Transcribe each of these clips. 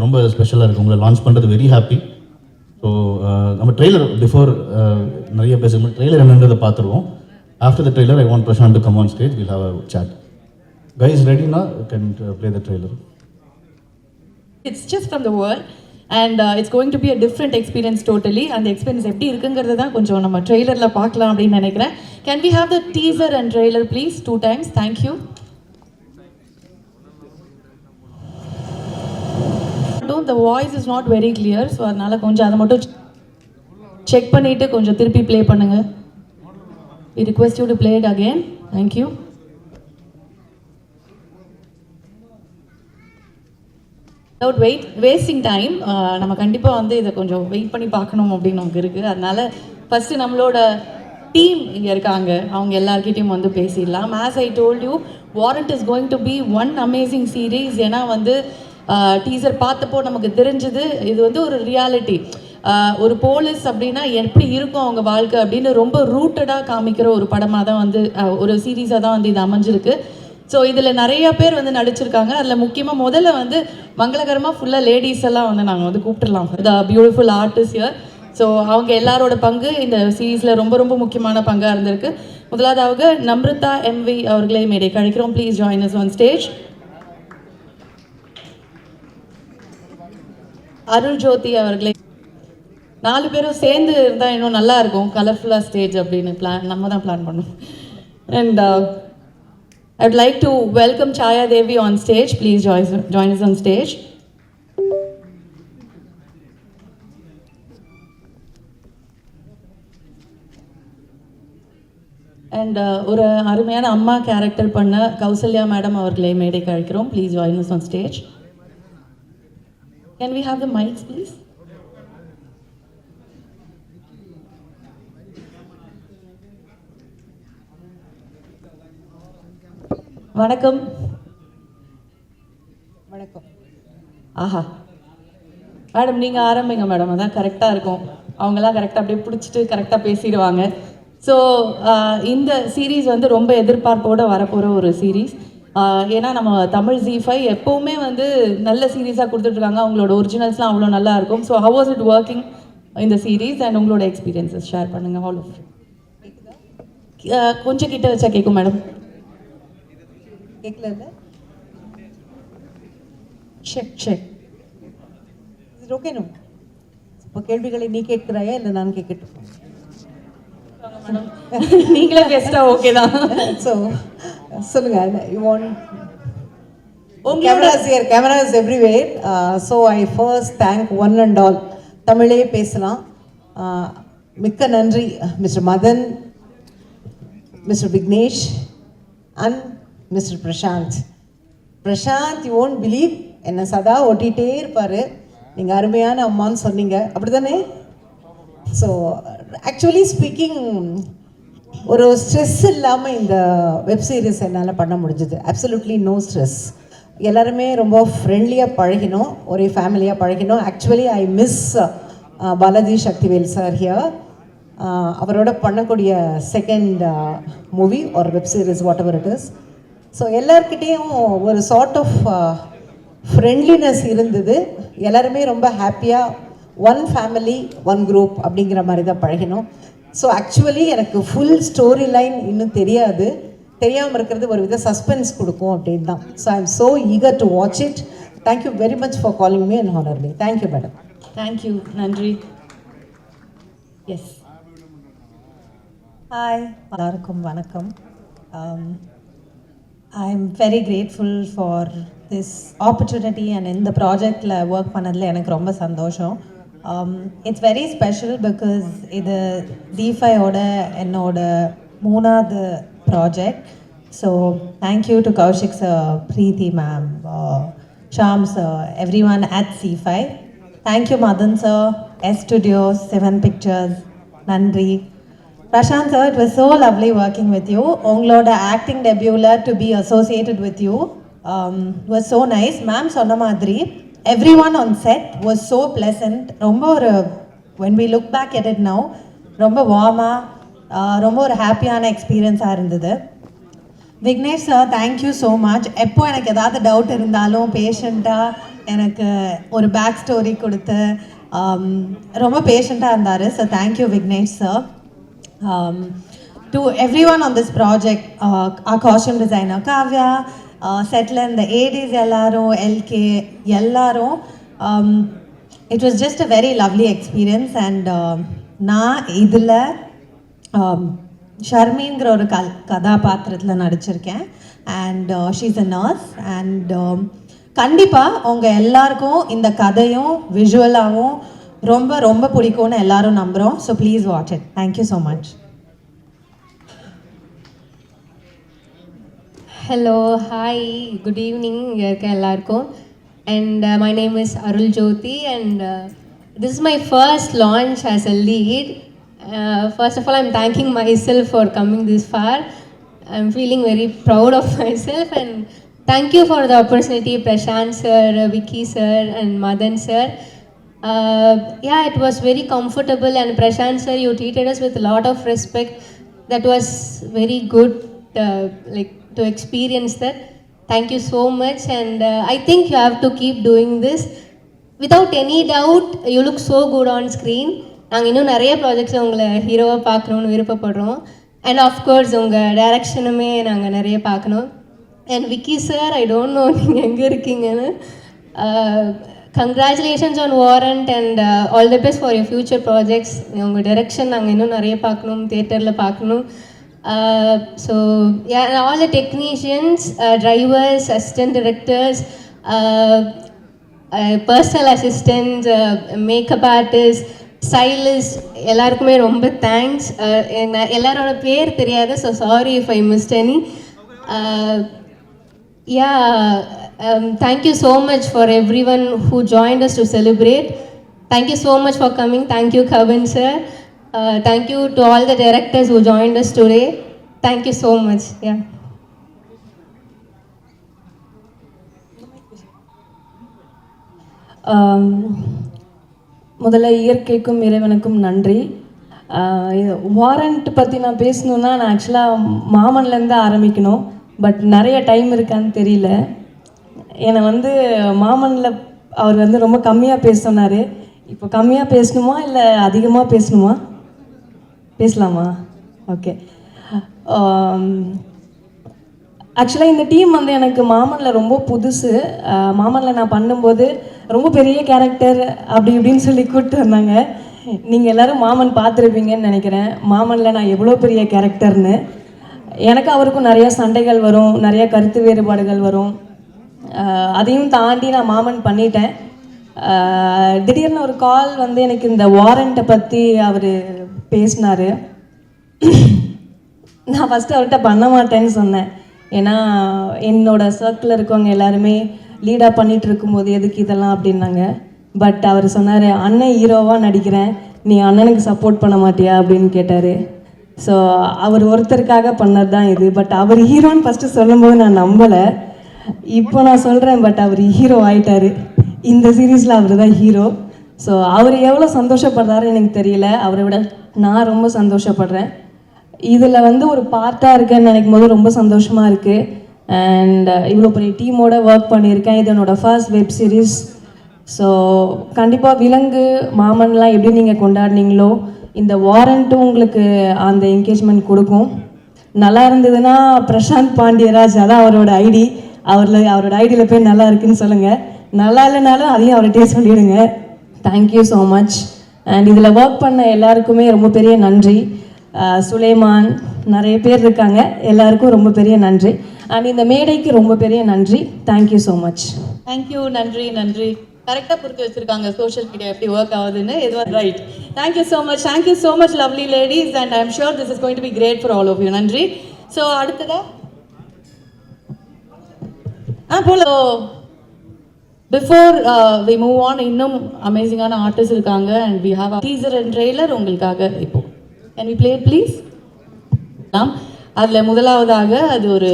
ரொம்ப ஸ்பெஷலாக இருக்குது. உங்களை லான்ச் பண்ணுறது வெரி ஹாப்பி. ஸோ நம்ம ட்ரெய்லர் பிஃபோர் நிறைய பேசுகிறோம். ட்ரெய்லர் என்னன்றதை பார்த்துருவோம். After the trailer I want Prashanth to come on stage. Will have a chat. Guys, ready now? You can play the trailer. It's just from the world and it's going to be a different experience totally. And the experience எப்படி இருக்குங்கிறது தான் கொஞ்சம் நம்ம ட்ரெய்லர்ல பார்க்கலாம் அப்படின்னு நினைக்கிறேன். Can we have the teaser and trailer please 2 times? Thank you. The voice is not very clear, so அதனால கொஞ்சம் அதை மட்டும் செக் பண்ணிட்டு கொஞ்சம் திருப்பி ப்ளே பண்ணுங்க. We request you to play it again. Thank you. Without wasting time, நம்ம கண்டிப்பாக வந்து இதை கொஞ்சம் வெயிட் பண்ணி பார்க்கணும் அப்படின்னு நமக்கு இருக்குது. அதனால ஃபஸ்ட்டு நம்மளோட டீம் இங்கே இருக்காங்க, அவங்க எல்லார்கிட்டையும் வந்து பேசிடலாம். As I told you, Warrant is going to be one amazing series. ஏன்னா வந்து டீசர் பார்த்தப்போ நமக்கு தெரிஞ்சது இது வந்து ஒரு ரியாலிட்டி. ஒரு போலீஸ் அப்படின்னா எப்படி இருக்கும் அவங்க வாழ்க்கை அப்படின்னு ரொம்ப ரூட்டடாக காமிக்கிற ஒரு படமாக தான் வந்து ஒரு சீரீஸாக தான் வந்து இது அமைஞ்சிருக்கு. ஸோ இதில் நிறைய பேர் வந்து நடிச்சிருக்காங்க. அதில் முக்கியமாக முதல்ல வந்து மங்களகரமாக ஃபுல்லாக லேடிஸ் எல்லாம் வந்து நாங்கள் வந்து கூப்பிட்டுடலாம். The beautiful artist here. So அவங்க எல்லாரோட பங்கு இந்த சீரீஸில் ரொம்ப ரொம்ப முக்கியமான பங்காக இருந்திருக்கு. முதலாவதாக நம்ருதா MV அவர்களை மேடை கழிக்கிறோம். Please join us on stage. Arul Jothi அவர்களை 4 பேரும் சேர்ந்து இருந்தால் இன்னும் நல்லா இருக்கும், கலர்ஃபுல்லாக ஸ்டேஜ் அப்படின்னு நம்ம தான் பிளான் பண்ணோம். And I would like to welcome Chaya Devi on stage. Please join us on stage. And ஒரு அருமையான அம்மா கேரக்டர் பண்ண கௌசல்யா மேடம் அவர்களை மேடைக்கு அழைக்கிறோம். Please join us on stage. Can we have the mics please? வணக்கம். வணக்கம். ஆஹா மேடம், நீங்கள் ஆரம்பிங்க மேடம், அதான் கரெக்டாக இருக்கும். அவங்கெல்லாம் கரெக்டாக அப்படியே பிடிச்சிட்டு கரெக்டாக பேசிடுவாங்க. ஸோ இந்த சீரீஸ் வந்து ரொம்ப எதிர்பார்ப்போடு வரப்போகிற ஒரு சீரீஸ். ஏன்னா நம்ம தமிழ் ZEE5 எப்போவுமே வந்து நல்ல சீரீஸாக கொடுத்துட்ருக்காங்க. அவங்களோட ஒரிஜினல்ஸ்லாம் அவ்வளோ நல்லா இருக்கும். So how was it working இந்த சீரீஸ் அண்ட் உங்களோட எக்ஸ்பீரியன்ஸஸ் ஷேர் பண்ணுங்கள். ஆல் ஆஃப் கொஞ்சம் கிட்ட வச்சா கேட்கும் மேடம். கேட்கல. செக் இது ஓகே நோ. இப்போ கேள்விகளை நீ கேட்கிறாயா இல்லை நான் கேட்கட்டும்? நீங்களே பெஸ்டா ஓகே தான். ஸோ சொல்லுங்க. You want cameras here, cameras everywhere. So I first thank one and all. தமிழே பேசலாம். மிக்க நன்றி mister Madan, mister Vignesh and mister Prashanth. Prashanth you won't believe, என்னை சதா ஒட்டிகிட்டே இருப்பார். நீங்கள் அருமையான அம்மான்னு சொன்னீங்க, அப்படி தானே? ஸோ ஆக்சுவலி ஸ்பீக்கிங், ஒரு ஸ்ட்ரெஸ் இல்லாமல் இந்த வெப் சீரிஸ் என்னால் பண்ண முடிஞ்சுது. Absolutely no stress. எல்லாருமே ரொம்ப ஃப்ரெண்ட்லியாக பழகினோம், ஒரே ஃபேமிலியாக பழகினோம். Actually I miss Balaji Sakthivel sir here. அவரோட பண்ணக்கூடிய செகண்ட் மூவி ஒரு web series whatever it is. So எல்லார்கிட்டேயும் ஒரு சார்ட் ஆஃப் ஃப்ரெண்ட்லினஸ் இருந்தது. எல்லாருமே ரொம்ப ஹாப்பியாக ஒன் ஃபேமிலி ஒன் குரூப் அப்படிங்கிற மாதிரி தான் பழகினோம். ஸோ ஆக்சுவலி எனக்கு ஃபுல் ஸ்டோரி லைன் இன்னும் தெரியாது. தெரியாமல் இருக்கிறது ஒரு வித சஸ்பென்ஸ் கொடுக்கும் அப்படின்னு தான். So I am so eager to watch it. Thank you very much for calling me and honour me. Thank you madam. Thank you, நன்றி. எஸ், ஹாய், எல்லாருக்கும் வணக்கம். I am very grateful for this opportunity and in the ப்ராஜெக்டில் work பண்ணதில் எனக்கு ரொம்ப சந்தோஷம். It's very special because இது ZEE5ஓட என்னோட 3வது project. So thank you to Kaushik sir, Preethi ma'am, Shaam sir, everyone at ZEE5. Thank you Madan sir, S studios, 7 Pictures. நன்றி. Prashant sir, it was so lovely working with you. Ungaloda acting debut to be associated with you was so nice. Ma'am sonna madri, everyone on set was so pleasant. Romba when we look back at it now, romba warma, romba or happy ana experience ah irundhudu. Vignesh sir, thank you so much. Eppo enak edavadhu doubt irundhalum patient எனக்கு ஒரு back story கொடுத்து ரொம்ப பேஷண்ட்டாக இருந்தார். So thank you Vignesh sir. To everyone on this project, costume designer Kavya, செட்டில் இந்த ADs எல்லாரும், எல்கே எல்லாரும், it was just a very lovely experience. And நான் இதில் ஷர்மிங்கிற ஒரு கதாபாத்திரத்தில் நடிச்சிருக்கேன். And she's a nurse. And கண்டிப்பாக உங்கள் எல்லாருக்கும் இந்த கதையும் விஷுவலாகவும் ரொம்ப ரொம்ப பிடிக்கும்னு எல்லாரும் நம்புகிறோம். So please watch it. Thank you so much. Hello, hi, good evening எல்லாருக்கும். And my name is Arul Jyoti, and this is my first launch as a lead. First of all, I'm thanking myself for coming this far. I'm feeling very proud of myself, and thank you for the opportunity, Prashant sir, Vicky sir, and Madan sir. Yeah, it was very comfortable, and Prashant sir, you treated us with a lot of respect. That was very good, like to experience that. Thank you so much, and I think you have to keep doing this. Without any doubt, you look so good on screen. நாங்கள் இன்னும் நிறைய ப்ராஜெக்ட்ஸில் உங்களை ஹீரோவாக பார்க்கணுன்னு விருப்பப்படுறோம். And of course உங்கள் டைரக்ஷனுமே நாங்கள் நிறைய பார்க்கணும். And Vicky sir, I don't know நீங்கள் எங்கே இருக்கீங்கன்னு. Congratulations on warrant, and all the best for your future projects. உங்கள் டைரக்ஷன் நாங்கள் இன்னும் நிறைய பார்க்கணும், தியேட்டரில் பார்க்கணும். So yeah, and all the technicians, drivers, assistant directors, personal assistants, makeup artists, stylists, எல்லாருக்குமே ரொம்ப தேங்க்ஸ். எல்லாரோட பேர் தெரியாது, so sorry if I missed any. Thank you so much for everyone who joined us to celebrate. Thank you so much for coming. Thank you, Kavin sir. Thank you to all the directors who joined us today. Thank you so much. Yeah. முதல்ல இயற்கைக்கும் இறைவனுக்கும் நன்றி. Warrant பற்றி நான் பேசணுன்னா நான் ஆக்சுவலாக மாமன்லேருந்து ஆரம்பிக்கணும். But நிறைய time இருக்கான்னு தெரியல. என்னை மாமனில் அவர் ரொம்ப கம்மியாக பேச சொன்னார். இப்போ கம்மியாக பேசணுமா இல்லை அதிகமாக பேசணுமா? பேசலாமா? ஓகே. ஆக்சுவலாக இந்த டீம் எனக்கு மாமனில் ரொம்ப புதுசு. மாமனில் நான் பண்ணும்போது ரொம்ப பெரிய கேரக்டர் அப்படி இப்படின்னு சொல்லி கூப்பிட்டு வந்தாங்க. நீங்கள் எல்லோரும் மாமன் பார்த்துருப்பீங்கன்னு நினைக்கிறேன். மாமனில் நான் எவ்வளோ பெரிய கேரக்டர்னு. எனக்கு அவருக்கும் நிறையா சண்டைகள் வரும், நிறையா கருத்து வேறுபாடுகள் வரும். அதையும் தாண்டி நான் மாமன் பண்ணிட்டேன். திடீர்னு ஒரு கால் எனக்கு இந்த வாரண்ட்டை பற்றி அவர் பேசினார். நான் ஃபஸ்ட்டு அவர்கிட்ட பண்ண மாட்டேன்னு சொன்னேன். ஏன்னா என்னோடய சர்க்கிளில் இருக்கவங்க எல்லாருமே லீடாக பண்ணிகிட்டு இருக்கும்போது எதுக்கு இதெல்லாம் அப்படின்னாங்க. பட் அவர் சொன்னார், அண்ணன் ஹீரோவாக நடிக்கிறேன், நீ அண்ணனுக்கு சப்போர்ட் பண்ண மாட்டியா அப்படின்னு கேட்டார். ஸோ அவர் ஒருத்தருக்காக பண்ணது தான் இது. பட் அவர் ஹீரோன்னு ஃபஸ்ட்டு சொல்லும்போது நான் நம்பலை. இப்போ நான் சொல்கிறேன், பட் அவர் ஹீரோ ஆகிட்டார். இந்த சீரீஸில் அவர் தான் ஹீரோ. ஸோ அவர் எவ்வளோ சந்தோஷப்படுறாரு எனக்கு தெரியல. அவரை விட நான் ரொம்ப சந்தோஷப்படுறேன். இதில் ஒரு பார்ட்டாக இருக்கேன்னு நினைக்கும் போது ரொம்ப சந்தோஷமாக இருக்குது. அண்ட் இவ்வளோ பெரிய டீமோட ஒர்க் பண்ணியிருக்கேன். இது என்னோடய ஃபர்ஸ்ட் வெப் சீரிஸ். ஸோ கண்டிப்பாக விலங்கு மாமன்லாம் எப்படி நீங்கள் கொண்டாடினீங்களோ இந்த வாரண்ட்டும் உங்களுக்கு அந்த என்கேஜ்மெண்ட் கொடுக்கும். நல்லா இருந்ததுன்னா பிரசாந்த் பாண்டியராஜ், அதான் அவரோட ஐடி, அவரோட ஐடியில் போய் நல்லா இருக்குன்னு சொல்லுங்கள். நல்லா இல்லைனாலும் அதையும் அவர்கிட்டயே சொல்லிவிடுங்க. Thank you so much. அண்ட் இதில் ஒர்க் பண்ண எல்லாருக்குமே ரொம்ப பெரிய நன்றி. சுலைமான், நிறைய பேர் இருக்காங்க, எல்லாருக்கும் ரொம்ப பெரிய நன்றி. அண்ட் இந்த மேடைக்கு ரொம்ப பெரிய நன்றி. Thank you so much. தேங்க்யூ. நன்றி நன்றி. கரெக்டாக புரிஞ்சு வச்சுருக்காங்க சோஷியல் மீடியா எப்படி ஒர்க் ஆகுதுன்னு. இது right. Thank you so much. Thank you so much lovely ladies, and I am sure this is going to be great for all of you. நன்றி. ஸோ அடுத்ததா போல பிஃபோர் வி மூவ் ஆன், இன்னும் அமேசிங்கான artist இருக்காங்க. And we have teaser and trailer உங்களுக்காக. இப்போ can we play it please? அதில் முதலாவதாக அது ஒரு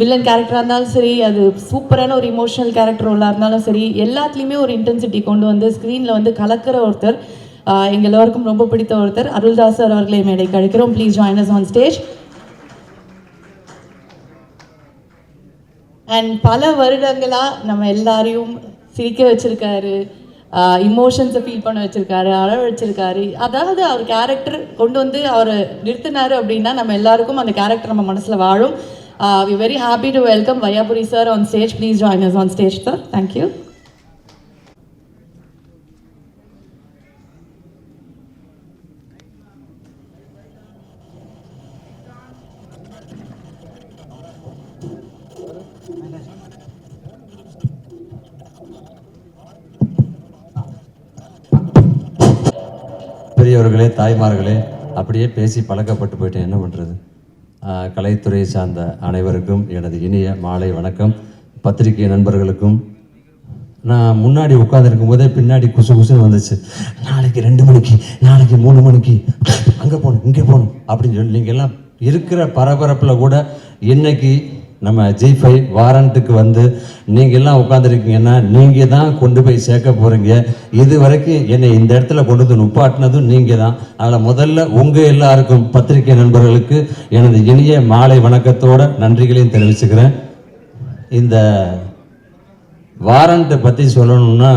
வில்லன் கேரக்டராக இருந்தாலும் சரி, அது சூப்பரான ஒரு இமோஷனல் கேரக்டர் ரோலாக இருந்தாலும் சரி, எல்லாத்துலேயுமே ஒரு இன்டென்சிட்டி கொண்டு வந்து ஸ்க்ரீனில் கலக்கிற ஒருத்தர், எங்கள் எல்லோருக்கும் ரொம்ப பிடித்த ஒருத்தர், அருள்தாஸ் சார் அவர்களை மேடைக்கு அழைக்கிறோம். Please join us on stage. And பல வருடங்களாக நம்ம எல்லாரையும் சிரிக்க வச்சிருக்காரு, இமோஷன்ஸை ஃபீல் பண்ண வச்சிருக்காரு, அழ வச்சிருக்காரு. அதாவது அவர் கேரக்டர் கொண்டு வந்து அவர் நிறுத்தினாரு அப்படின்னா நம்ம எல்லாருக்கும் அந்த கேரக்டர் நம்ம மனசில் வாழும். We are very happy to welcome Vayapuri sir on stage. Please join us on stage, sir. Thank you. பெரியவர்களே, தாய்மார்களே, அப்படியே பேசி பழக்கப்பட்டு போயிட்டேன், என்ன பண்ணுறது. கலைத்துறையை சார்ந்த அனைவருக்கும் எனது இனிய மாலை வணக்கம். பத்திரிகை நண்பர்களுக்கும். நான் முன்னாடி உட்காந்துருக்கும் போதே பின்னாடி குசு குசுன்னு வந்துச்சு. நாளைக்கு 2 மணிக்கு, நாளைக்கு 3 மணிக்கு, அங்கே போகணும், இங்கே போகணும் அப்படின்னு சொல்லி நீங்கள் எல்லாம் இருக்கிற பரபரப்பில் கூட இன்னைக்கு நம்ம G5 வாரண்ட்டுக்கு வந்து நீங்கள் எல்லாம் உட்காந்துருக்கீங்கன்னா நீங்கள் தான் கொண்டு போய் சேர்க்க போகிறீங்க. இது வரைக்கும் என்னை இந்த இடத்துல கொண்டு வந்து நுப்பாட்டினதும் நீங்கள் தான். அதில் முதல்ல உங்கள் எல்லாருக்கும் பத்திரிகை நண்பர்களுக்கு எனது இனிய மாலை வணக்கத்தோட நன்றிகளையும் தெரிவிச்சுக்கிறேன். இந்த வாரண்ட்டை பற்றி சொல்லணும்னா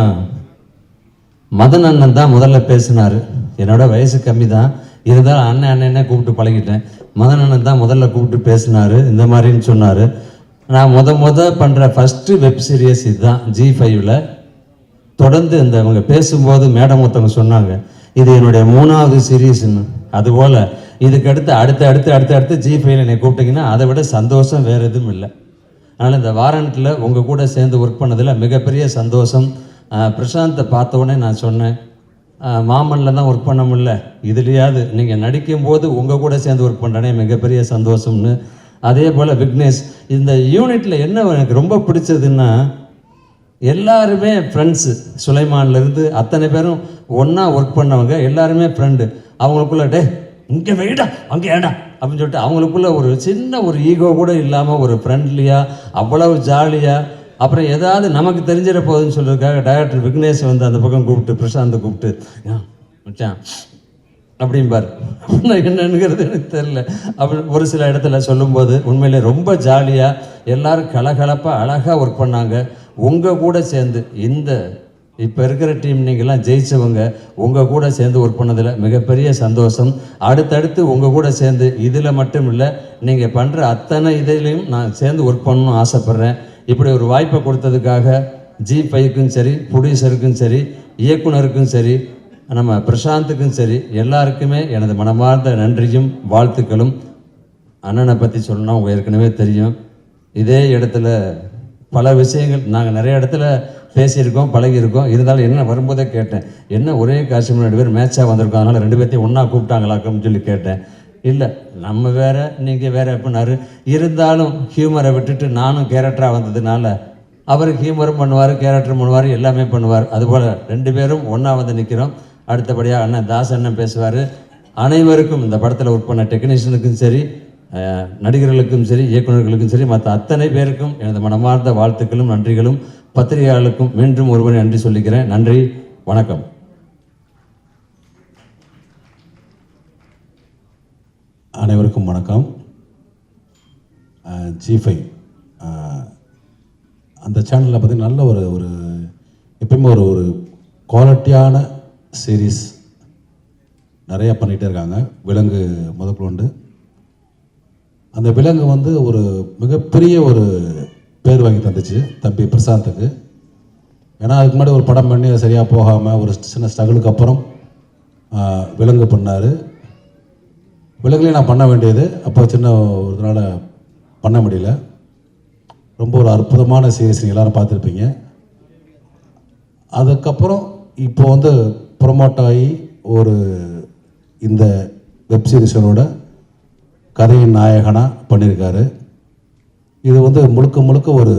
மதன் அண்ணன் தான் முதல்ல பேசினார். என்னோட வயசு கம்மி தான், இருந்தாலும் அண்ணன் கூப்பிட்டு பழகிட்டேன். மதன் அண்ணன் தான் முதல்ல கூப்பிட்டு பேசினார், இந்த மாதிரின்னு சொன்னார். நான் பண்ணுற ஃபஸ்ட்டு வெப் சீரியஸ் இதுதான் G5ல். தொடர்ந்து இவங்க பேசும்போது மேடம் ஒருத்தவங்க சொன்னாங்க, இது என்னுடைய 3வது சீரீஸ்ன்னு. அதுபோல் இதுக்கு அடுத்து G5ல் என்னை கூப்பிட்டிங்கன்னா அதை விட சந்தோஷம் வேறு எதுவும் இல்லை. அதனால் இந்த வாரண்ட்டில் உங்கள் கூட சேர்ந்து ஒர்க் பண்ணதில் மிகப்பெரிய சந்தோஷம். பிரசாந்தை பார்த்தோன்னே நான் சொன்னேன், மாமனில் தான் ஒர்க் பண்ண முடியல, இதுலையாவது நீங்கள் நடிக்கும்போது உங்கள் கூட சேர்ந்து ஒர்க் பண்ணுறேனே மிகப்பெரிய சந்தோஷம்னு. அதே போல் விக்னேஷ், இந்த யூனிட்டில் என்ன எனக்கு ரொம்ப பிடிச்சதுன்னா எல்லாருமே ஃப்ரெண்ட்ஸு. சுலைமான்லேருந்து அத்தனை பேரும் ஒன்றா ஒர்க் பண்ணவங்க, எல்லாருமே ஃப்ரெண்டு. அவங்களுக்குள்ள டே இங்கே வெயிடா அங்கே ஏடா அப்படின்னு சொல்லிட்டு அவங்களுக்குள்ள ஒரு சின்ன ஒரு ஈகோ கூட இல்லாமல் ஒரு ஃப்ரெண்ட்லியாக அவ்வளவு ஜாலியாக. அப்புறம் ஏதாவது நமக்கு தெரிஞ்சிட போகுதுன்னு சொல்கிறதுக்காக டைரக்டர் விக்னேஷ் வந்து அந்த பக்கம் கூப்பிட்டு பிரசாந்தை கூப்பிட்டு மச்சான் அப்படிம்பார். என்னங்கிறது எனக்கு தெரில. அப்படி ஒரு சில இடத்துல சொல்லும்போது உண்மையிலே ரொம்ப ஜாலியாக எல்லோரும் கலகலப்பாக அழகாக ஒர்க் பண்ணாங்க. உங்கள் கூட சேர்ந்து இந்த இப்போ இருக்கிற டீம் நீங்கள்லாம் ஜெயித்தவங்க உங்கள் கூட சேர்ந்து ஒர்க் பண்ணதில் மிகப்பெரிய சந்தோஷம். அடுத்தடுத்து உங்கள் கூட சேர்ந்து இதில் மட்டும் இல்லை, நீங்கள் பண்ணுற அத்தனை இதிலையும் நான் சேர்ந்து ஒர்க் பண்ணணும்னு ஆசைப்பட்றேன். இப்படி ஒரு வாய்ப்பை கொடுத்ததுக்காக G5க்கும் சரி, ப்ரொடியூசருக்கும் சரி, இயக்குனருக்கும் சரி, நம்ம பிரசாந்துக்கும் சரி, எல்லாருக்குமே எனது மனமார்ந்த நன்றியும் வாழ்த்துக்களும். அண்ணனை பற்றி சொல்லணும்னா உங்கள் ஏற்கனவே தெரியும். இதே இடத்துல பல விஷயங்கள் நாங்கள் நிறைய இடத்துல பேசியிருக்கோம், பழகியிருக்கோம். இருந்தாலும் என்ன வரும்போதே கேட்டேன், என்ன ஒரே காட்சி 2 பேர் மேட்சாக வந்திருக்கோம், அதனால் 2 பேர்த்தையும் ஒன்றா கூப்பிட்டாங்களாக்குன்னு சொல்லி கேட்டேன். இல்லை நம்ம வேறு நீங்கள் வேறு அப்படின்னாரு. இருந்தாலும் ஹியூமரை விட்டுட்டு நானும் கேரக்டராக வந்ததுனால அவருக்கு ஹியூமரும் பண்ணுவார், கேரக்டரும் பண்ணுவார், எல்லாமே பண்ணுவார். அதுபோல் 2 பேரும் ஒன்றா வந்து நிற்கிறோம். அடுத்தபடியாக அண்ணன் தாஸ் அண்ணன் பேசுவார். அனைவருக்கும் இந்த படத்தில் ஒர்க் பண்ண டெக்னீஷியனுக்கும் சரி, நடிகர்களுக்கும் சரி, இயக்குநர்களுக்கும் சரி, மற்ற அத்தனை பேருக்கும் எனது மனமார்ந்த வாழ்த்துக்களும் நன்றிகளும். பத்திரிகையாளருக்கும் மீண்டும் ஒருவரை நன்றி சொல்லிக்கிறேன். நன்றி, வணக்கம். அனைவருக்கும் வணக்கம். G5 அந்த சேனலில் பார்த்திங்கன்னா நல்ல ஒரு எப்பயுமே ஒரு குவாலிட்டியான சீரீஸ் நிறையா பண்ணிகிட்டே இருக்காங்க. விலங்கு முதற்கொண்டு அந்த விலங்கு வந்து ஒரு மிகப்பெரிய ஒரு பேர் வாங்கி தந்துச்சு தம்பி பிரசாந்துக்கு. ஏன்னா அதுக்கு முன்னாடி ஒரு படம் பண்ணி சரியாக போகாமல் ஒரு சின்ன ஸ்ட்ரகிளுக்கு அப்புறம் விலங்கு பண்ணார். விலங்குலேயும் நான் பண்ண வேண்டியது அப்போ சின்ன ஒரு நாள் பண்ண முடியல. ரொம்ப ஒரு அற்புதமான சீரீஸ் நீங்கள் எல்லோரும் பார்த்துருப்பீங்க. அதுக்கப்புறம் இப்போ வந்து ப்ரொமோட் ஆகி ஒரு இந்த வெப் சீரிஸோட கதையின் நாயகனாக பண்ணியிருக்காரு. இது வந்து முழுக்க ஒரு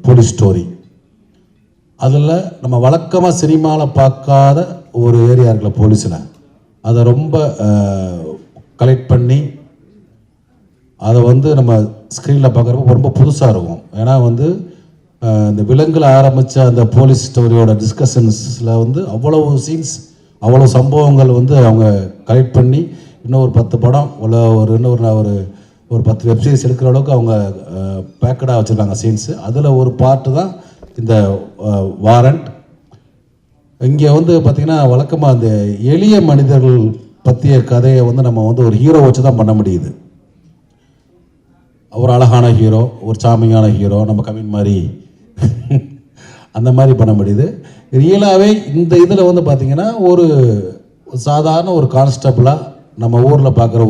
போலீஸ் ஸ்டோரி. அதில் நம்ம வழக்கமாக சினிமாவில் பார்க்காத ஒரு ஏரியா இருக்குல்ல போலீஸில், அதை ரொம்ப கலெக்ட் பண்ணி அதை வந்து நம்ம ஸ்க்ரீனில் பார்க்குறப்ப ரொம்ப புதுசாக இருக்கும். ஏன்னா வந்து இந்த விலங்குல ஆரம்பித்த அந்த போலீஸ் ஸ்டோரியோட டிஸ்கஷன்ஸில் வந்து அவ்வளோ சீன்ஸ், அவ்வளோ சம்பவங்கள் வந்து அவங்க கலெக்ட் பண்ணி இன்னும் ஒரு 10 படம் ஒரு 10 வெப்சீரிஸ் எடுக்கிற அளவுக்கு அவங்க பேக்கடாக வச்சுருக்காங்க சீன்ஸு. அதில் ஒரு பார்ட்டு தான் இந்த வாரண்ட். இங்கே வந்து பார்த்திங்கன்னா வழக்கமாக அந்த எளிய மனிதர்கள் பற்றிய கதையை வந்து நம்ம வந்து ஒரு ஹீரோ வச்சு தான் பண்ண முடியுது. ஒரு அழகான ஹீரோ, ஒரு சாமியான ஹீரோ, நம்ம கவின் மாதிரி அந்த மாதிரி பண்ண முடியுது. ரியலாகவே இந்த இதில் வந்து பார்த்திங்கன்னா ஒரு சாதாரண ஒரு கான்ஸ்டபிளாக நம்ம ஊரில் பார்க்குற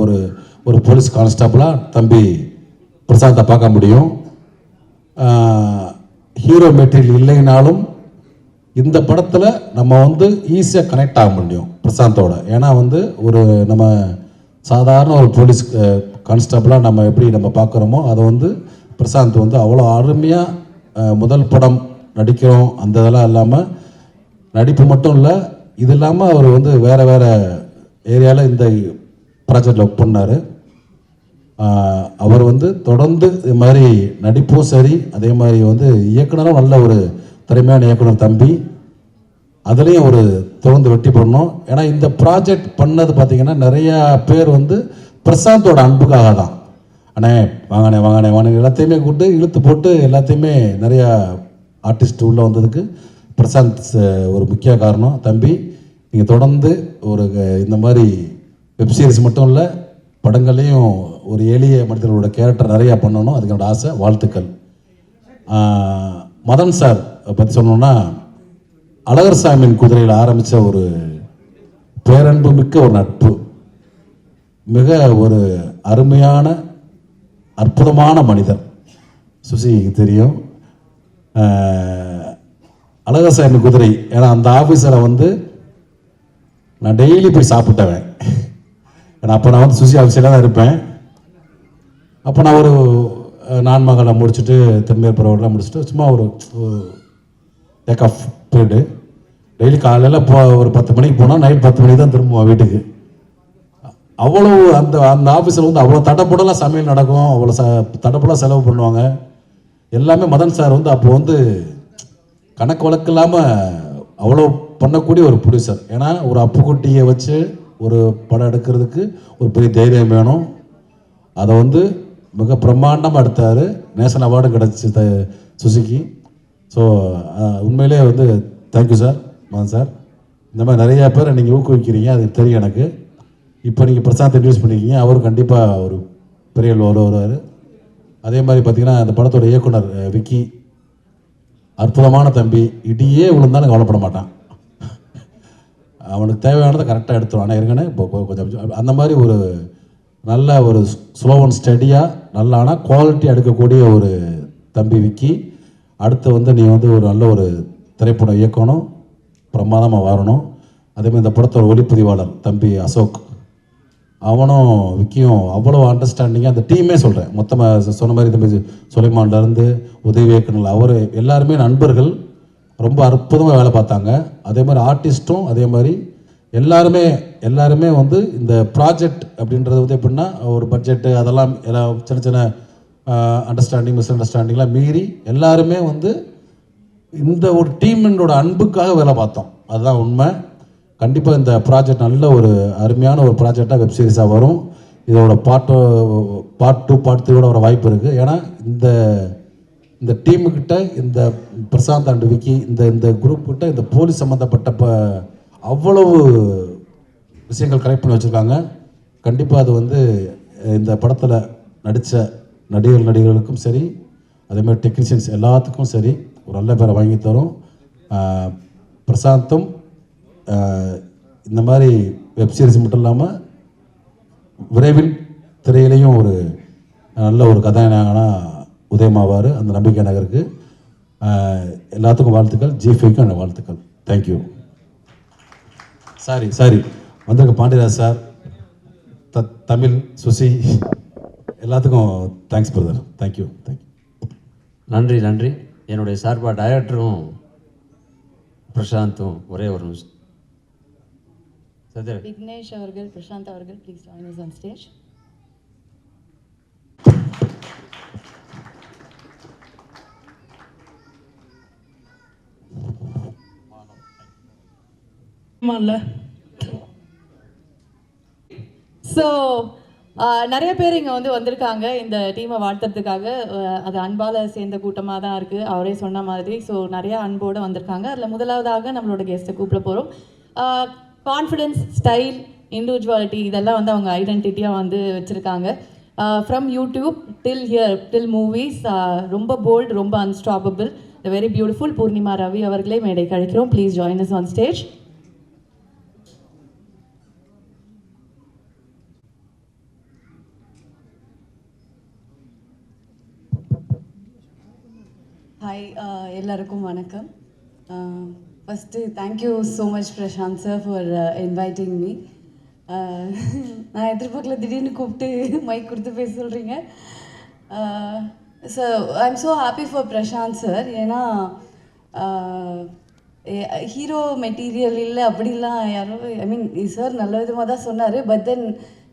ஒரு போலீஸ் கான்ஸ்டபிளாக தம்பி பிரசாந்தை பார்க்க முடியும். ஹீரோ மெட்டீரியல் இல்லைனாலும் இந்த படத்தில் நம்ம வந்து ஈஸியாக கனெக்ட் ஆக முடியும் பிரசாந்தோட. ஏன்னா வந்து ஒரு நம்ம சாதாரண ஒரு போலீஸ் கான்ஸ்டபிளாக நம்ம எப்படி நம்ம பார்க்குறோமோ அதை வந்து பிரசாந்த் வந்து அவ்வளோ அருமையாக முதல் படம் நடிக்கிறோம் அந்த இதெல்லாம் இல்லாமல் நடிப்பு மட்டும் இல்லை, இது இல்லாமல் அவர் வந்து வேறு வேறு ஏரியாவில் இந்த ப்ராஜெக்டில் ஒர்க் பண்ணார். அவர் வந்து தொடர்ந்து இது மாதிரி நடிப்பும் சரி, அதே மாதிரி வந்து இயக்குனரும் நல்ல ஒரு திறமையான இயக்குனர் தம்பி, அதுலேயும் ஒரு தொடர்ந்து வெற்றி பண்ணணும். ஏன்னா இந்த ப்ராஜெக்ட் பண்ணது பார்த்திங்கன்னா நிறையா பேர் வந்து பிரசாந்தோட அன்புக்காக தான். அண்ணே வாங்கண்ணே வாங்கண்ணே வாங்க எல்லாத்தையுமே கூப்பிட்டு இழுத்து போட்டு எல்லாத்தையுமே நிறையா ஆர்டிஸ்ட் உள்ளே வந்ததுக்கு பிரசாந்த் ஒரு முக்கிய காரணம். தம்பி நீங்கள் தொடர்ந்து ஒரு இந்த மாதிரி வெப்சீரிஸ் மட்டும் இல்லை படங்கள்லேயும் ஒரு எளிய மனிதர்களோட கேரக்டர் நிறையா பண்ணணும், அதுக்கு என்னோட ஆசை. வாழ்த்துக்கள். மதன் சார் பற்றி சொல்லணுன்னா அழகர் சாமியின் குதிரையில் ஆரம்பித்த ஒரு பேரன்பு மிக்க ஒரு நட்பு, மிக ஒரு அருமையான அற்புதமான மனிதர். சுசிக்கு தெரியும் அழகர் சாமி குதிரை. ஏன்னா அந்த ஆஃபீஸில் வந்து நான் டெய்லி போய் சாப்பிட்டவன். ஏன்னா அப்போ நான் வந்து சுசி ஆஃபீஸில் தான் இருப்பேன். அப்போ நான் ஒரு நான்மகளை முடிச்சுட்டு தென்மேற்புறவெல்லாம் முடிச்சுட்டு சும்மா ஒரு டேக் ஆஃப் போய்ட்டு டெய்லி காலையில் ஒரு 10 மணிக்கு போனால் நைட் 10 மணிக்கு தான் திரும்புவோம் வீட்டுக்கு. அவ்வளோ அந்த ஆஃபீஸில் வந்து அவ்வளோ தடப்படலாம் சமையல் நடக்கும், அவ்வளோ தடப்படலாம் செலவு பண்ணுவாங்க எல்லாமே. மதன் சார் வந்து அப்போ வந்து கணக்கு வழக்கு இல்லாமல் அவ்வளோ பண்ணக்கூடிய ஒரு ப்ரொடியூசர். ஏன்னா ஒரு அப்புக்குட்டியை வச்சு ஒரு படம் எடுக்கிறதுக்கு ஒரு பெரிய தைரியம் வேணும். அதை வந்து மிக பிரம்மாண்டமாக எடுத்தார். நேஷனல் அவார்டும் கிடச்சி சுசுகி. ஸோ உண்மையிலே வந்து தேங்க்யூ சார், மதன் சார். இந்த மாதிரி நிறையா பேரை நீங்கள் ஊக்குவிக்கிறீங்க, அது தெரியும் எனக்கு. இப்போ நீங்கள் பிரசாந்த் இன்ட்ரடியூஸ் பண்ணியிருக்கீங்க, அவர் கண்டிப்பாக ஒரு பெரிய வருவார். அதே மாதிரி பார்த்திங்கன்னா அந்த படத்தோட இயக்குனர் விக்கி அற்புதமான தம்பி. இடியே விழுந்தாலும் கவலைப்பட மாட்டான், அவனுக்கு தேவையானதை கரெக்டாக எடுத்துருவான். ஆனால் ஏற்கனவே இப்போ கொஞ்சம் அந்த மாதிரி ஒரு நல்ல ஒரு ஸ்லோ அண்ட் ஸ்டடியாக நல்ல ஆனால் குவாலிட்டி எடுக்கக்கூடிய ஒரு தம்பி விக்கி. அடுத்து வந்து நீ வந்து ஒரு நல்ல ஒரு திரைப்படம் இயக்கணும், பிரமாதமாக வரணும். அதேமாதிரி இந்த படத்தோட ஒளிப்பதிவாளர் தம்பி அசோக், அவனும் விக்கியும் அவ்வளோ அண்டர்ஸ்டாண்டிங்காக அந்த டீமே சொல்கிறேன் மொத்தமாக சொன்ன மாதிரி தம்பி சுலைமான்லேருந்து உதவி இயக்குனர் அவர் எல்லாருமே நண்பர்கள், ரொம்ப அற்புதமாக வேலை பார்த்தாங்க. அதே மாதிரி ஆர்டிஸ்ட்டும் அதே மாதிரி எல்லாருமே வந்து இந்த ப்ராஜெக்ட் அப்படின்றது வந்து எப்படின்னா ஒரு பட்ஜெட்டு அதெல்லாம் எல்லாம் சின்ன சின்ன அண்டர்ஸ்டாண்டிங் மிஸ் அண்டர்ஸ்டாண்டிங்லாம் மீறி எல்லாருமே வந்து இந்த ஒரு டீமோட அன்புக்காக வேலை பார்த்தோம். அதுதான் உண்மை. கண்டிப்பாக இந்த ப்ராஜெக்ட் நல்ல ஒரு அருமையான ஒரு ப்ராஜெக்டாக வெப் சீரிஸாக வரும். இதோட பார்ட் 2 பார்ட் 3 வர வாய்ப்பு இருக்குது. ஏன்னா இந்த டீமுக்கிட்ட இந்த பிரசாந்த் அண்ட் விக்கி இந்த குரூப்கிட்ட இந்த போலீஸ் சம்மந்தப்பட்ட அவ்வளவு விஷயங்கள் கலெக்ட் பண்ணி வச்சுருக்காங்க. கண்டிப்பாக அது வந்து இந்த படத்தில் நடித்த நடிகர்களுக்கும் சரி, அதேமாதிரி டெக்னீஷியன்ஸ் எல்லாத்துக்கும் சரி ஒரு நல்ல பேரை வாங்கி தரும். பிரசாந்தும் இந்த மாதிரி வெப்சீரிஸ் மட்டும் இல்லாமல் விரைவில் திரையிலையும் ஒரு நல்ல ஒரு கதாநாயகனாக உதயமாவார். அந்த நம்பிக்கை நகருக்கு எல்லாத்துக்கும் வாழ்த்துக்கள். ஜிஃபைக்கும் எனக்கு வாழ்த்துக்கள். தேங்க்யூ. சாரி வந்திருக்க பாண்டியராஜ் சார், தமிழ் சுசி எல்லாத்துக்கும் தேங்க்ஸ் பிரதர். தேங்க்யூ. நன்றி. என்னுடைய சார்பாக டைரக்டரும் பிரசாந்தும் ஒரே ஒரு நிமிஷம். விக்னேஷ் அவர்கள், பிரசாந்த் அவர்கள், please join us on stage. So நிறைய பேர் இங்கே வந்து வந்திருக்காங்க இந்த டீமை வாழ்த்துறதுக்காக. அது அன்பால் சேர்ந்த கூட்டமாக தான் இருக்குது, அவரே சொன்ன மாதிரி. ஸோ நிறைய அன்போடு வந்திருக்காங்க. அதில் முதலாவதாக நம்மளோட கெஸ்ட்டை கூப்பிட போகிறோம். கான்ஃபிடென்ஸ், ஸ்டைல், இண்டிவிஜுவாலிட்டி இதெல்லாம் வந்து அவங்க ஐடென்டிட்டியாக வந்து வச்சுருக்காங்க. ஃப்ரம் யூடியூப் டில் மூவிஸ், ரொம்ப போல்ட், ரொம்ப unstoppable, very beautiful Poornima Ravi அவர்களே மேடை கழிக்கிறோம். Please join us on stage. Hi, எல்லாருக்கும் வணக்கம். First thank you so much Prashanth sir for inviting me. நான் எதிர்பார்க்கல, திடீர்னு கூப்பிட்டு மைக் கொடுத்து பேச சொல்கிறீங்க. So I am so happy for Prashanth sir. ஏன்னா ஹீரோ மெட்டீரியல் இல்லை அப்படிலாம் யாரும், ஐ மீன் சார் நல்ல விதமாக தான் சொன்னார். But then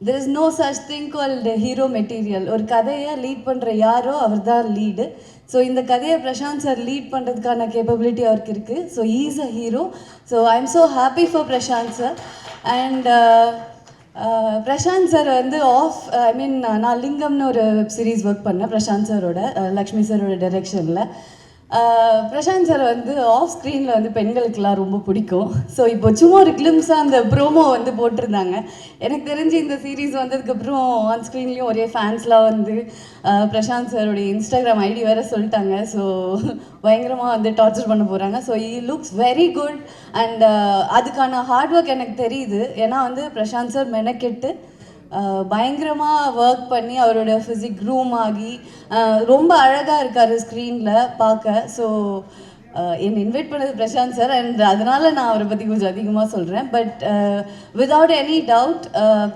there is no such thing called hero material. ஒரு கதையை லீட் பண்ணுற யாரோ அவர் தான் லீடு. ஸோ இந்த கதையை பிரசாந்த் சார் லீட் பண்ணுறதுக்கான கேப்பபிலிட்டி அவருக்கு இருக்குது. So he is a hero. So I am so happy for Prashanth sir. And Prashanth sir வந்து நான் லிங்கம்னு ஒரு வெப் சீரிஸ் ஒர்க் பண்ணேன் பிரசாந்த் சாரோட, லக்ஷ்மி சாரோட டைரெக்ஷனில். பிரசாந்த் சார் வந்து ஆஃப் ஸ்க்ரீனில் வந்து பெண்களுக்கெல்லாம் ரொம்ப பிடிக்கும். ஸோ இப்போ சும்மா ஒரு கிளிம்ஸாக அந்த ப்ரோமோ வந்து போட்டிருந்தாங்க. எனக்கு தெரிஞ்சு இந்த சீரீஸ் வந்ததுக்கப்புறம் ஆன் ஸ்க்ரீன்லேயும் ஒரே ஃபேன்ஸ்லாம் வந்து பிரசாந்த் சாரோடைய இன்ஸ்டாகிராம் ஐடி வேறு சொல்லிட்டாங்க. ஸோ பயங்கரமாக வந்து டார்ச்சர் பண்ண போகிறாங்க. So he looks very good. And அதுக்கான ஹார்ட் ஒர்க் எனக்கு தெரியுது. ஏன்னா வந்து பிரசாந்த் சார் மெனக்கெட்டு பயங்கரமாக ஒர்க் பண்ணி அவரோட ஃபிசிக் க்ரூம் ஆகி ரொம்ப அழகாக இருக்கார் ஸ்க்ரீனில் பார்க்க. ஸோ என்னை இன்வைட் பண்ணது பிரசாந்த் சார். அண்ட் அதனால் நான் அவரை பற்றி கொஞ்சம் அதிகமாக சொல்கிறேன். But without any doubt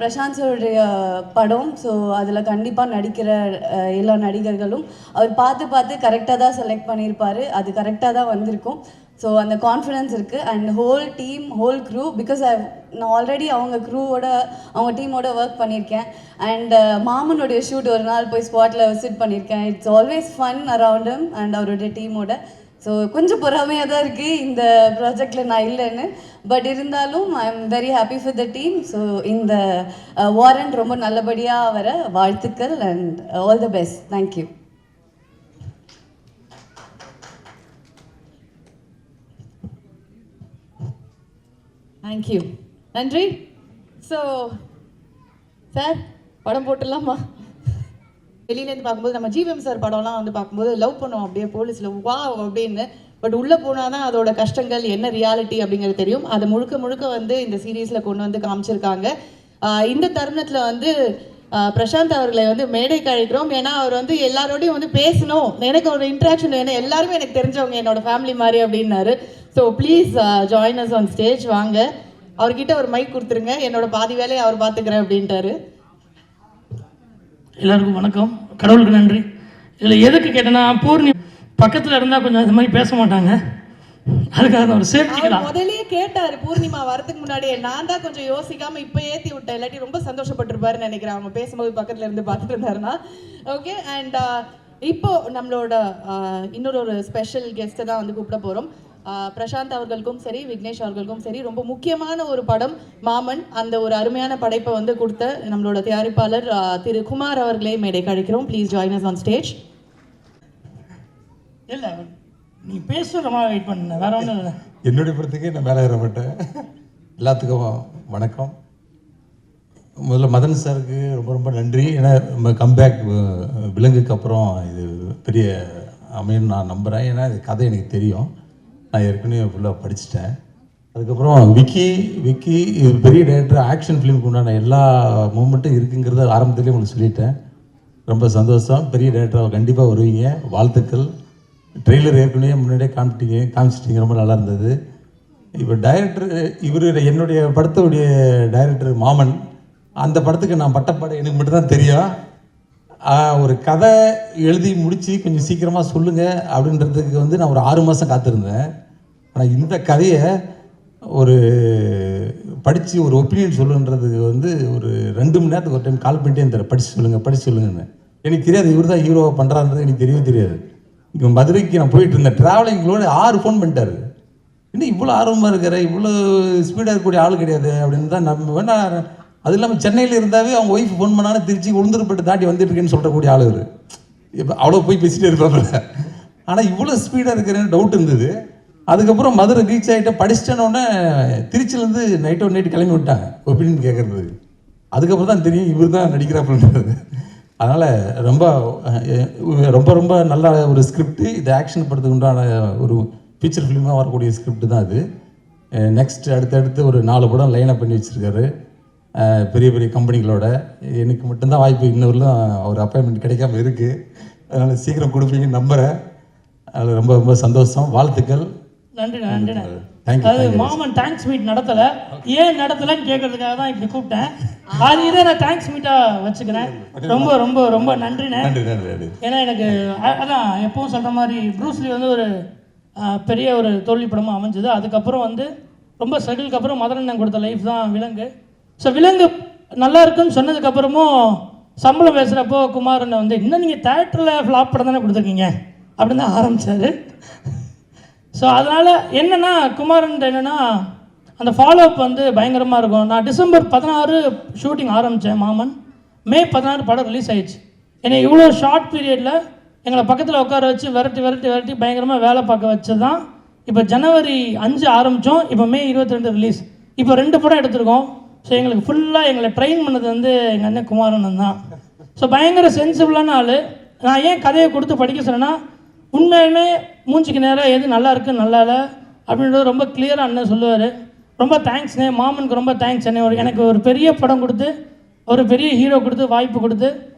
Prashanth சாருடைய படம், ஸோ அதில் கண்டிப்பாக நடிக்கிற எல்லா நடிகர்களும் அவர் பார்த்து கரெக்டாக தான் செலக்ட் பண்ணியிருப்பார். அது கரெக்டாக தான் வந்திருக்கும். ஸோ அந்த கான்ஃபிடென்ஸ் இருக்குது. And whole team, whole crew, because நான் ஆல்ரெடி அவங்க க்ரூவோட, அவங்க டீமோட ஒர்க் பண்ணியிருக்கேன். அண்ட் மாமனுடைய ஷூட் ஒரு நாள் போய் ஸ்பாட்டில் விசிட் பண்ணியிருக்கேன். It's always fun around him and அவருடைய டீமோட. ஸோ கொஞ்சம் பொறாமையாக தான் இருக்குது இந்த ப்ராஜெக்டில் நான் இல்லைன்னு. பட் இருந்தாலும் I am very happy for the team. So இந்த வாரண்ட் ரொம்ப நல்லபடியாக வர வாழ்த்துக்கள். And all the best. Thank you. Thank you, நன்றி. ஸோ சார் படம் போட்டுடலாமா? வெளியிலேருந்து பார்க்கும்போது நம்ம ஜிவிஎம் சார் படம்லாம் வந்து பார்க்கும்போது லவ் பண்ணுவோம் அப்படியே போலீஸில் வா அப்படின்னு. பட் உள்ளே போனால் தான் அதோட கஷ்டங்கள் என்ன ரியாலிட்டி அப்படிங்கிறது தெரியும். அதை முழுக்க வந்து இந்த சீரீஸில் கொண்டு வந்து காமிச்சிருக்காங்க. இந்த தருணத்தில் வந்து பிரசாந்த் அவர்களை வந்து மேடை கழிக்கிறோம். ஏன்னா அவர் வந்து எல்லாரோடையும் வந்து பேசணும், எனக்கு ஒரு இன்ட்ராக்ஷன் வேணும், எல்லாருமே எனக்கு தெரிஞ்சவங்க, என்னோட ஃபேமிலி மாதிரி அப்படின்னாரு. So please join us on stage. வாங்க, அவர்கிட்ட ஒரு மைக் கொடுத்துருங்க, என்னோட பாதி வேலையை அவர் பார்த்துக்கிறேன் அப்படின்ட்டாரு. எல்லாருக்கும் வணக்கம், கடவுளுக்கு நன்றி. இதில் எதுக்கு கேட்டேன்னா, பூர்ணி பக்கத்தில் இருந்தால் கொஞ்சம் அது மாதிரி பேச மாட்டாங்க, அதுக்காக தான் ஒரு சேஃப்டிக்கலாம். முதலே கேட்டார் பூர்ணிமா வரதுக்கு முன்னாடியே. நான் தான் கொஞ்சம் யோசிக்காமல் இப்போ ஏற்றி விட்டேன், இல்லாட்டி ரொம்ப சந்தோஷப்பட்டிருப்பாருன்னு நினைக்கிறேன் அவங்க பேசும்போது பக்கத்தில் இருந்து பார்த்துட்டு இருந்தாருன்னா. ஓகே, அண்ட் இப்போ நம்மளோட இன்னொரு ஸ்பெஷல் கெஸ்ட்டை தான் வந்து கூப்பிட போகிறோம். பிரசாந்த் அவர்களுக்கும் சரி, விக்னேஷ் அவர்களுக்கும் சரி, ரொம்ப முக்கியமான ஒரு படம் மாமன். அந்த ஒரு அருமையான படைப்பை வந்து கொடுத்த நம்மளோட தயாரிப்பாளர் திரு குமார் அவர்களே மேடை கழிக்கிறோம். Please join us on stage. இல்லை, நீ பேசுகிறமா வெயிட் பண்ண, வேற ஒன்றும் இல்லை. என்னுடைய படத்துக்கே நான் மேலே ஏற மாட்டேன். எல்லாத்துக்கும் வணக்கம். முதல்ல மதன் சாருக்கு ரொம்ப ரொம்ப நன்றி. ஏன்னா நம்ம கம்பேக் விலங்குக்கு அப்புறம் இது பெரிய அமையும் நான் நம்புகிறேன். ஏன்னா இது கதை எனக்கு தெரியும், நான் ஏற்கனவே ஃபுல்லாக படிச்சுட்டேன். அதுக்கப்புறம் விக்கி இது பெரிய டைரக்டர். ஆக்ஷன் ஃபிலிமுக்கு உண்டான எல்லா மூமெண்ட்டும் இருக்குங்கிறத ஆரம்பத்துலேயே உங்களுக்கு சொல்லிட்டேன். ரொம்ப சந்தோஷம். பெரிய டைரக்டராக கண்டிப்பாக வருவீங்க, வாழ்த்துக்கள். ட்ரெய்லர் ஏற்கனவே முன்னாடியே காமிச்சிட்டிங்க, ரொம்ப நல்லா இருந்தது. இப்போ டைரக்டர் இவர் என்னுடைய படத்துடைய டைரக்டர் மாமன். அந்த படத்துக்கு நான் பட்டப்பாடு எனக்கு மட்டும்தான் தெரியும். ஒரு கதை எழுதி முடித்து கொஞ்சம் சீக்கிரமாக சொல்லுங்கள் அப்படின்றதுக்கு வந்து நான் ஒரு 6 மாதம் காத்திருந்தேன். ஆனால் இந்த கதையை ஒரு படித்து ஒரு ஒப்பீனியன் சொல்லுன்றதுக்கு வந்து ஒரு 2 மணி நேரத்துக்கு ஒரு டைம் கால் பண்ணிட்டே இருந்தார், படித்து சொல்லுங்கன்னு. எனக்கு தெரியாது இவர் தான் ஹீரோவாக பண்ணுறான்றது எனக்கு தெரியவே தெரியாது. இங்கே மதுரைக்கு நான் போயிட்டு இருந்தேன், ட்ராவலிங்களோட 6 ஃபோன் பண்ணிட்டாரு. இன்னும் இவ்வளோ ஆர்வமாக இருக்கிற, இவ்வளோ ஸ்பீடாக இருக்கக்கூடிய ஆள் கிடையாது அப்படின்னு தான் நம்ம வேணா அது இல்லாமல் சென்னையில் இருந்தாவே அவங்க ஒய்ஃப் ஃபோன் பண்ணாலும் திருச்சி உளுந்தூர்பேட்டை தாண்டி வந்துட்டுருக்கேன்னு சொல்கிறக்கூடிய ஆள் இவர். இப்போ அவ்வளோ போய் பேசிகிட்டே இருப்பாங்க. ஆனால் இவ்வளோ ஸ்பீடாக இருக்கிறேன்னு டவுட் இருந்தது. அதுக்கப்புறம் மதுரை ரீச் ஆகிட்ட படிச்சிட்டேன்னொடனே திருச்சியிலேருந்து நைட்டு கிளம்பி விட்டாங்க ஒப்பீனியன் கேட்குறது. அதுக்கப்புறம் தான் தெரியும் இவர் தான் நடிக்கிறாப்புன்றது. அதனால் ரொம்ப ரொம்ப ரொம்ப நல்ல ஒரு ஸ்கிரிப்ட். இது ஆக்ஷன் படத்துக்கு உண்டான ஒரு ஃபீச்சர் ஃபிலிமாக வரக்கூடிய ஸ்கிரிப்ட் தான் அது. நெக்ஸ்ட் அடுத்தடுத்து ஒரு 4 படம் லைனப் பண்ணி வச்சுருக்காரு பெரிய பெரிய கம்பெனிகளோட. எனக்கு மட்டும்தான் வாய்ப்பு இன்னொருலாம் ஒரு அப்பாயின்மெண்ட் கிடைக்காம இருக்குது. அதனால் சீக்கிரம் கொடுப்பீங்கன்னு நம்புகிறேன். அதில் ரொம்ப ரொம்ப சந்தோஷம். வாழ்த்துக்கள். நன்றிண்ணா. தேங்க்யூ. அது மாமன் தேங்க்ஸ் மீட் நடத்தலை, ஏன் நடத்தலைன்னு கேட்கறதுக்காக தான் இப்படி கூப்பிட்டேன். அது இதை நான் தேங்க்ஸ் மீட்டாக வச்சுக்கிறேன். ரொம்ப ரொம்ப ரொம்ப நன்றிண்ணே. ஏன்னா எனக்கு அதான் எப்பவும் சொல்கிற மாதிரி ப்ரூஸ்லி வந்து ஒரு பெரிய ஒரு தோல்வி படமாக அமைஞ்சது. அதுக்கப்புறம் வந்து ரொம்ப ஸ்ட்ரகிளுக்கு அப்புறம் மதனண்ணன் கொடுத்த லைஃப் தான் விலங்கு. ஸோ விலங்கு நல்லா இருக்குன்னு சொன்னதுக்கப்புறமும் சம்பளம் பேசுகிறப்போ குமாரனை வந்து இன்னும் நீங்கள் தேட்டரில் ஃப்ளாப் படம் தானே கொடுத்துருக்கீங்க அப்படின்னு தான் ஆரம்பித்தார். ஸோ அதனால் என்னென்னா குமாரன் என்னென்னா அந்த ஃபாலோஅப் வந்து பயங்கரமாக இருக்கும். நான் டிசம்பர் 16 ஷூட்டிங் ஆரம்பித்தேன் மாமன். மே 16 படம் ரிலீஸ் ஆயிடுச்சு. ஏன்னா இவ்வளோ ஷார்ட் பீரியடில் எங்களை பக்கத்தில் உட்கார வச்சு விரட்டி பயங்கரமாக வேலை பார்க்க வச்சு தான் இப்போ ஜனவரி 5 ஆரம்பித்தோம். இப்போ மே 22 ரிலீஸ். இப்போ 2 படம் எடுத்திருக்கோம். ஸோ எங்களுக்கு ஃபுல்லாக எங்களை ட்ரெயின் பண்ணது வந்து எங்கள் அண்ணன் குமாரன் தான். ஸோ பயங்கர சென்சிபிளான ஆள். நான் ஏன் கதையை கொடுத்து படிக்க சொன்னேன்னா உண்மையுமே மூஞ்சிக்கு நேரம் எது நல்லா இருக்குது நல்லா இல்லை அப்படின்றது ரொம்ப கிளியராக அண்ணன் சொல்லுவார். ரொம்ப தேங்க்ஸ்ண்ணே. மாமனுக்கு ரொம்ப தேங்க்ஸ் அண்ணே. எனக்கு ஒரு பெரிய படம் கொடுத்து ஒரு பெரிய ஹீரோ கொடுத்து வாய்ப்பு கொடுத்து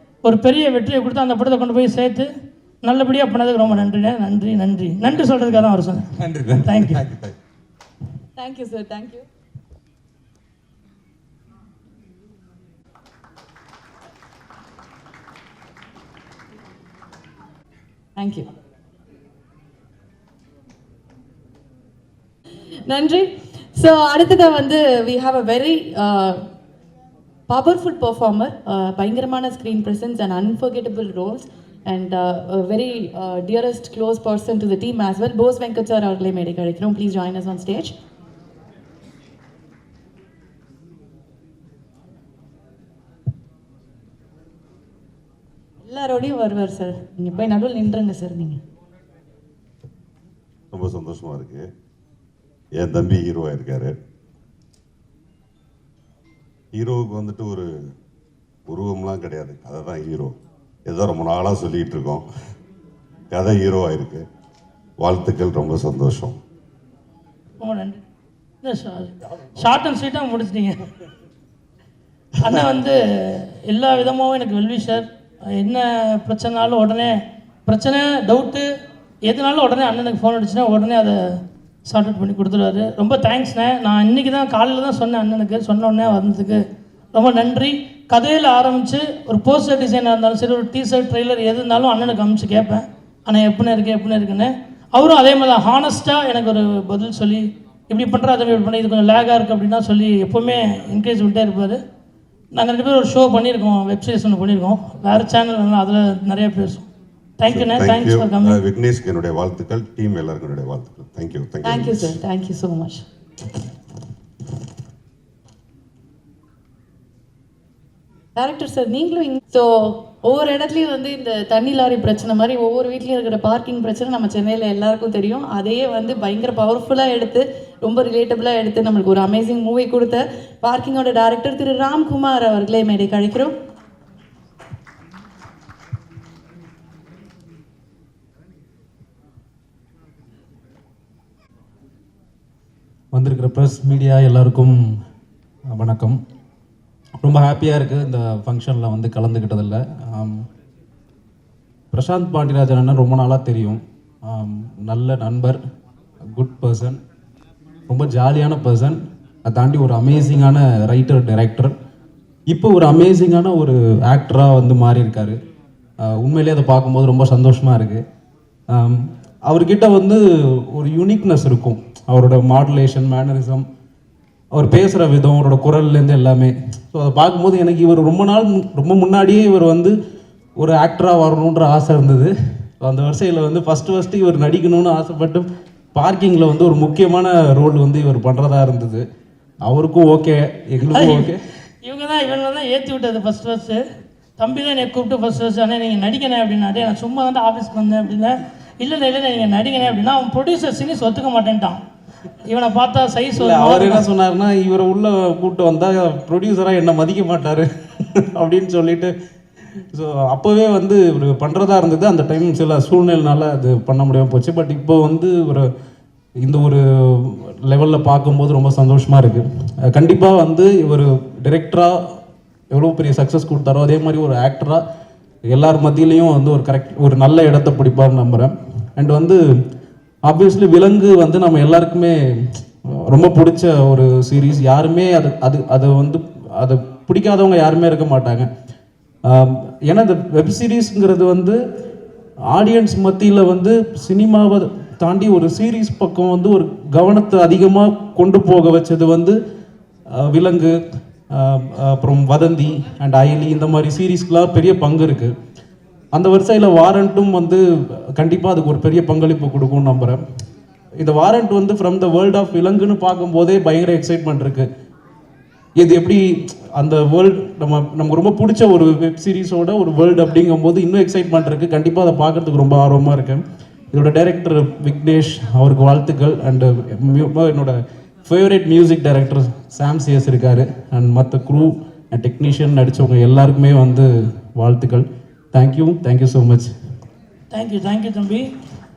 ஒரு பெரிய வெற்றியை கொடுத்து அந்த படத்தை கொண்டு போய் சேர்த்து நல்லபடியாக பண்ணதுக்கு ரொம்ப நன்றிண்ணே. நன்றி சொல்கிறதுக்காக தான் அவர் சொன்னேன். நன்றி. Thank you. Thank you sir. Thank you. Thank you. நன்றி. ஸோ அடுத்ததாக வந்து we have a very powerful performer, பயங்கரமான screen presence and unforgettable roles and very dearest close person to the team as well. Bose Venkat sir அவர்களே மேடை கிடைக்கிறோம். Please join us on stage. எல்லாரோடையும் வருவார் sir. நீங்கள் போய் நடுவில் நின்றுங்க சார். நீங்கள் ரொம்ப சந்தோஷமாக இருக்குது. என் தம்பி ஹீரோவாக இருக்கார். ஹீரோவுக்கு வந்துட்டு ஒரு உருவம்லாம் கிடையாது, கதை தான் ஹீரோ. ஏதோ ரொம்ப நாளாக சொல்லிகிட்டு இருக்கோம், கதை ஹீரோவாக இருக்குது. வாழ்த்துக்கள். ரொம்ப சந்தோஷம். ரொம்ப நன்றி. ஷார்ட் அண்ட் ஸ்வீட்டாக முடிச்சிட்டீங்க. அண்ணன் வந்து எல்லா விதமாகவும் எனக்கு வெல்விஷர். என்ன பிரச்சனைனாலும் உடனே டவுட்டு எதுனாலும் உடனே அண்ணனுக்கு ஃபோன் அடிச்சுன்னா உடனே அதை சார்ட் அவுட் பண்ணி கொடுத்துருவாரு. ரொம்ப தேங்க்ஸ்ண்ணே. நான் இன்றைக்கி தான் காலையில் தான் சொன்னேன் அண்ணனுக்கு. சொன்ன உடனே வந்ததுக்கு ரொம்ப நன்றி. கதையில் ஆரம்பித்து ஒரு போஸ்டர் டிசைனாக இருந்தாலும் சரி, ஒரு டீசர்ட் ட்ரெய்லர் எது இருந்தாலும் அண்ணனுக்கு அனுப்பிச்சு கேட்பேன், ஆனால் எப்படின்னு இருக்குன்னு. அவரும் அதே மாதிரி தான் ஹானஸ்ட்டாக எனக்கு ஒரு பதில் சொல்லி இப்படி பண்ணுற அதை இப்படி பண்ணி இது கொஞ்சம் லேகாக இருக்குது அப்படின்னா சொல்லி எப்போவுமே என்கரேஜ் பண்ணிட்டே இருப்பார். நாங்கள் 2 பேரும் ஒரு ஷோ பண்ணியிருக்கோம், வெப்சீரிஸ் ஒன்று பண்ணியிருக்கோம், வேறு சேனல், அதில் நிறைய பேசுவோம். தேங்க்யூண்ணே. Thanks for coming. விக்னேஷ்க்கு என்னுடைய வாழ்த்துக்கள், டீம் எல்லாருக்கும் என்னுடைய வாழ்த்துக்கள். Thank you sir. Thank you so much. Director sir, நீங்களும் ஸோ ஒவ்வொரு இடத்துலையும் வந்து இந்த தண்ணி லாரி பிரச்சனை மாதிரி ஒவ்வொரு வீட்லேயும் இருக்கிற பார்க்கிங் பிரச்சனை நம்ம சென்னையில் எல்லாருக்கும் தெரியும். அதையே வந்து பயங்கர பவர்ஃபுல்லாக எடுத்து ரொம்ப ரிலேட்டபிளாக எடுத்து நம்மளுக்கு ஒரு அமேசிங் மூவி கொடுத்த பார்க்கிங்கோட டைரக்டர் திரு ராம்குமார் அவர்களே மேடை கழிக்கிறோம். வந்திருக்கிற ப்ரெஸ் மீடியா எல்லாருக்கும் வணக்கம். ரொம்ப ஹாப்பியாக இருக்குது இந்த ஃபங்க்ஷனில் வந்து கலந்துக்கிட்டதில்ல. பிரசாந்த் பாண்டியராஜன் அண்ணன் ரொம்ப நாளாக தெரியும். நல்ல நண்பர், குட் பர்சன், ரொம்ப ஜாலியான பர்சன். அதை தாண்டி ஒரு அமேசிங்கான ரைட்டர், டைரக்டர், இப்போ ஒரு அமேசிங்கான ஒரு ஆக்டராக வந்து மாறி இருக்காரு. உண்மையிலே அதை பார்க்கும்போது ரொம்ப சந்தோஷமாக இருக்குது. அவர்கிட்ட வந்து ஒரு யூனிக்னஸ் இருக்கும். அவரோட மாடுலேஷன், மேனரிசம், அவர் பேசுகிற விதம், அவரோட குரல்லேருந்து எல்லாமே. ஸோ அதை பார்க்கும்போது எனக்கு இவர் ரொம்ப முன்னாடியே இவர் வந்து ஒரு ஆக்டராக வரணுன்ற ஆசை இருந்தது. ஸோ அந்த வரிசையில் வந்து ஃபஸ்ட்டு இவர் நடிக்கணும்னு ஆசைப்பட்டு பார்க்கிங்கில் வந்து ஒரு முக்கியமான ரோல் வந்து இவர் பண்ணுறதா இருந்தது. அவருக்கும் ஓகே, எங்களுக்கும் ஓகே. இவங்க தான் ஏற்றி விட்டது ஃபஸ்ட்டு தம்பி தான் என்னை கூப்பிட்டு ஃபஸ்ட்டு ஆனால் நீங்கள் நடிக்கணும் அப்படின்னாரு. நான் சும்மா வந்து ஆஃபீஸ்க்கு வந்தேன் அப்படின்னா இல்லை நீங்கள் நடிக்கணும் அப்படின்னா அவன் ப்ரொடியூசர் சினிஸ் ஒத்துக்க மாட்டேன்ட்டான். இவனை பார்த்தா சைஸ் அவர் என்ன சொன்னார்னா, இவரை உள்ள கூப்பிட்டு வந்தால் ப்ரொடியூசராக என்னை மதிக்க மாட்டார் அப்படின்னு சொல்லிட்டு. ஸோ அப்போவே வந்து ஒரு பண்ணுறதா இருந்தது. அந்த டைம் சில சூழ்நிலைனால அது பண்ண முடியாமல் போச்சு. பட் இப்போ வந்து இந்த ஒரு லெவலில் பார்க்கும்போது ரொம்ப சந்தோஷமாக இருக்குது. கண்டிப்பாக வந்து இவர் டிரெக்டராக எவ்வளோ பெரிய சக்ஸஸ் கொடுத்தாரோ அதே மாதிரி ஒரு ஆக்டராக எல்லார் மத்தியிலையும் வந்து ஒரு நல்ல இடத்த பிடிப்பார்னு நம்புகிறேன். அண்ட் வந்து ஆப்வியஸ்லி விலங்கு வந்து நம்ம எல்லாருக்குமே ரொம்ப பிடிச்ச ஒரு சீரீஸ். யாருமே அதை வந்து அதை பிடிக்காதவங்க யாருமே இருக்க மாட்டாங்க. ஏன்னா இந்த வெப் சீரீஸுங்கிறது வந்து ஆடியன்ஸ் மத்தியில் வந்து சினிமாவை தாண்டி ஒரு சீரீஸ் பக்கம் வந்து ஒரு கவனத்தை அதிகமாக கொண்டு போக வச்சது வந்து விலங்கு, அப்புறம் வதந்தி அண்ட் அயலி, இந்த மாதிரி சீரீஸ்க்கெலாம் பெரிய பங்கு இருக்குது. அந்த வரிசையில் வாரண்ட்டும் வந்து கண்டிப்பாக அதுக்கு ஒரு பெரிய பங்களிப்பு கொடுக்கும்னு நம்புகிறேன். இந்த வாரண்ட் வந்து ஃப்ரம் த வேர்ல்ட் ஆஃப் விலங்குன்னு பார்க்கும்போதே பயங்கர எக்ஸைட்மெண்ட் இருக்குது. இது எப்படி அந்த வேர்ல்டு நமக்கு ரொம்ப பிடிச்ச ஒரு வெப் சீரிஸோட ஒரு வேர்ல்டு அப்படிங்கும்போது இன்னும் எக்ஸைட்மெண்ட் இருக்குது. கண்டிப்பாக அதை பார்க்குறதுக்கு ரொம்ப ஆர்வமாக இருக்கேன். இதோட டைரக்டர் விக்னேஷ், அவருக்கு வாழ்த்துக்கள். அண்டு என்னோட ஃபேவரட் மியூசிக் டைரக்டர் சாம் சிஎஸ் இருக்கார். அண்ட் மற்ற க்ரூ அண்ட் டெக்னீஷியன் நடித்தவங்க எல்லாருக்குமே வந்து வாழ்த்துக்கள். Thank you so much. தேங்க்யூ தம்பி.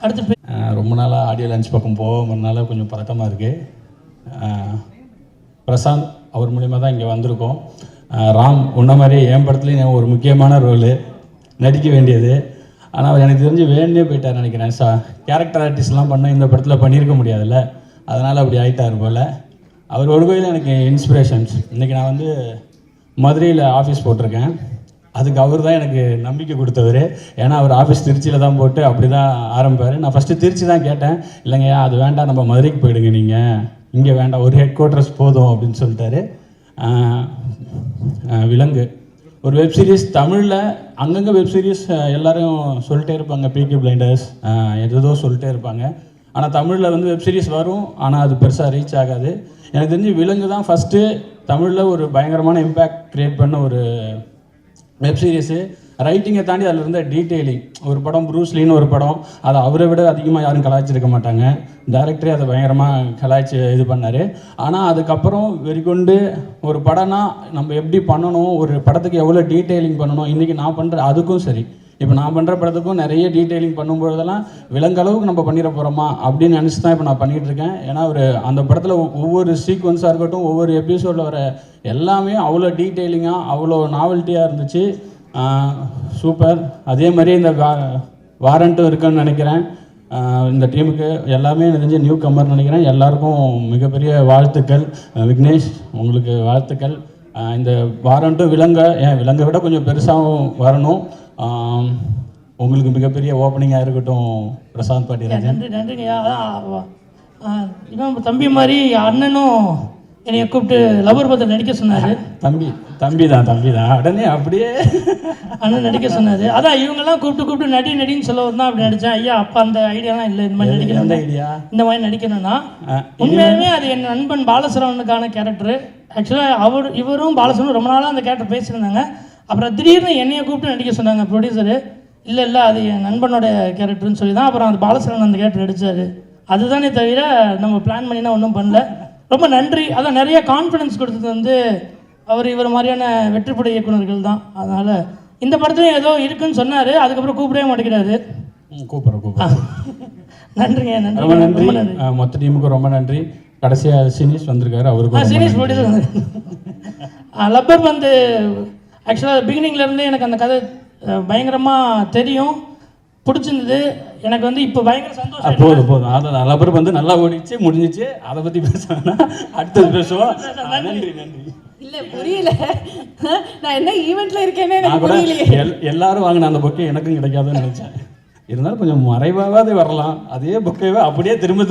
அடுத்து ரொம்ப நாளாக ஆடியோ லான்ச் பக்கம் போகிறதுனால கொஞ்சம் பதட்டமாக இருக்குது. பிரசாந்த் அவர் மூலிமா தான் இங்கே வந்திருக்கோம். ராம் உன்ன மாதிரி என் படத்துலேயும் ஒரு முக்கியமான ரோலு நடிக்க வேண்டியது. ஆனால் எனக்கு தெரிஞ்சு வேண்டே போயிட்டார் நினைக்கிறேன். கேரக்டர் ஆர்டிஸ்ட்லாம் பண்ண இந்த படத்தில் பண்ணியிருக்க முடியாதுல்ல, அதனால் அப்படி ஆகிட்டார் போல். அவர் ஒரு கோயில் எனக்கு இன்ஸ்பிரேஷன்ஸ். இன்றைக்கி நான் வந்து மதுரையில் ஆஃபீஸ் போட்டிருக்கேன். அதுக்கு அவர் தான் எனக்கு நம்பிக்கை கொடுத்தவர். ஏன்னா அவர் ஆஃபீஸ் திருச்சியில் தான் போட்டு அப்படி தான் ஆரம்பிப்பார். நான் ஃபஸ்ட்டு திருச்சி தான் கேட்டேன். இல்லைங்கய்யா அது வேண்டாம், நம்ம மதுரைக்கு போயிடுங்க, நீங்கள் இங்கே வேண்டாம், ஒரு ஹெட் குவார்ட்டர்ஸ் போதும் அப்படின்னு சொல்லிட்டாரு. விலங்கு ஒரு வெப் சீரிஸ் தமிழில் அங்கங்கே வெப் சீரிஸ் எல்லோரும் சொல்லிட்டே இருப்பாங்க, பீக்கி பிளைண்டர்ஸ் ஏதோ சொல்லிட்டே இருப்பாங்க. ஆனால் தமிழில் வந்து வெப் சீரிஸ் வரும், ஆனால் அது பெருசாக ரீச் ஆகாது. எனக்கு தெரிஞ்சு விலங்கு தான் ஃபஸ்ட்டு தமிழில் ஒரு பயங்கரமான இம்பேக்ட் க்ரியேட் பண்ண ஒரு வெப் சீரிஸு. ரைட்டிங்கை தாண்டி அதில் இருந்த டீட்டெயிலிங். ஒரு படம் ப்ரூஸ்லின்னு ஒரு படம், அதை அவரை விட அதிகமாக யாரும் கலாய்ச்சிருக்க மாட்டாங்க. டைரக்டரே அதை பயங்கரமாக கலாய்ச்சி இது பண்ணார். ஆனால் அதுக்கப்புறம் வெறிகொண்டு ஒரு படம்னா நம்ம எப்படி பண்ணணும், ஒரு படத்துக்கு எவ்வளோ டீட்டெயிலிங் பண்ணணும். இன்றைக்கி நான் பண்ணுற அதுக்கும் சரி, இப்போ நான் பண்ணுற படத்துக்கும் நிறைய டீட்டெயிலிங் பண்ணும்போதெல்லாம் விலங்களவுக்கு நம்ம பண்ணிட போகிறோமா அப்படின்னு நினச்சி தான் இப்போ நான் பண்ணிகிட்ருக்கேன். ஏன்னா அந்த படத்தில் ஒவ்வொரு சீக்வன்ஸாக இருக்கட்டும், ஒவ்வொரு எபிசோடில் வர எல்லாமே அவ்வளோ டீட்டெயிலிங்காக அவ்வளோ நாவல்ட்டியாக இருந்துச்சு. சூப்பர். அதே மாதிரி இந்த வாரண்ட்டும் இருக்குன்னு நினைக்கிறேன். இந்த டீமுக்கு எல்லாமே தெரிஞ்ச நியூ கம்மர் நினைக்கிறேன். எல்லாருக்கும் மிகப்பெரிய வாழ்த்துக்கள். விக்னேஷ் உங்களுக்கு வாழ்த்துக்கள். இந்த வாரண்ட்டும் விலங்கை விட கொஞ்சம் பெருசாகவும் வரணும். உங்களுக்கு மிகப்பெரிய ஓப்பனிங்காக இருக்கட்டும் பிரசாந்த் பாட்டிராஜன். நன்றிங்கய்யா. இவன் தம்பி மாதிரி அண்ணனும் என்னைய கூப்பிட்டு லவர் பத்திரம் நடிக்க சொன்னார். தம்பி தான் உடனே அப்படியே அண்ணன் நடிக்க சொன்னார். அதான் இவங்கெல்லாம் கூப்பிட்டு நடின்னு சொல்ல தான் அப்படி நடித்தேன். ஐயா அப்போ அந்த ஐடியாலாம் இல்லை, இந்த மாதிரி நடிக்கணும், ஐடியா இந்த மாதிரி நடிக்கணும்னா. உண்மையாலுமே அது என் நண்பன் பாலசரவனுக்கான கேரக்டரு. ஆக்சுவலாக இவரும் பாலசரவனும் ரொம்ப நாளாக அந்த கேரக்டர் பேசியிருந்தாங்க. அப்புறம் திடீர்னு என்னையை கூப்பிட்டு நடிக்க சொன்னாங்க ப்ரொடியூசரு. இல்லை அது என் நண்பனோட கேரக்டர்னு சொல்லி தான் அப்புறம் அந்த பாலசரவன் அந்த கேரக்டர் நடித்தார். அதுதானே தவிர நம்ம பிளான் பண்ணினா ஒன்றும் பண்ணல. ரொம்ப நன்றி. அதான் நிறைய கான்ஃபிடன்ஸ் கொடுத்தது வந்து இவர் மாதிரியான வெற்றிப்படை இயக்குநர்கள் தான். அதனால் இந்த படத்துலையும் ஏதோ இருக்குன்னு சொன்னார். அதுக்கப்புறம் கூப்பிடவே மாட்டேங்கிறாரு. கூப்பிட்றேன். நன்றிங்க. ரொம்ப நன்றி. மொத்த டீமுக்கும் ரொம்ப நன்றி. கடைசியாக சீனிஸ் வந்திருக்காரு, அவருக்கு சீனிஸ் ப்ரொடியூசர். லப்பர் வந்து ஆக்சுவலாக பிகினிங்லேருந்தே எனக்கு அந்த கதை பயங்கரமாக தெரியும், பிடிச்சிருந்தது. எனக்கு வந்து இப்போ பயங்கர சந்தோஷம். போதும் அதை லப்பர் வந்து நல்லா ஓடிச்சு, முடிஞ்சிச்சு. அதை பற்றி பேசுவேன்னா அடுத்தது பேசுவோம். நன்றி. இல்லை புரியல, நான் என்ன ஈவெண்ட்டில் இருக்கேனே எனக்கு புரியலையே. எல்லாரும் வாங்கின அந்த பொக்கே எனக்கும் கிடைக்காதுன்னு நினச்சேன். இருந்தாலும் கொஞ்சம் மறைவாகவே வரலாம். அதே புக்கையே அப்படியே திரும்ப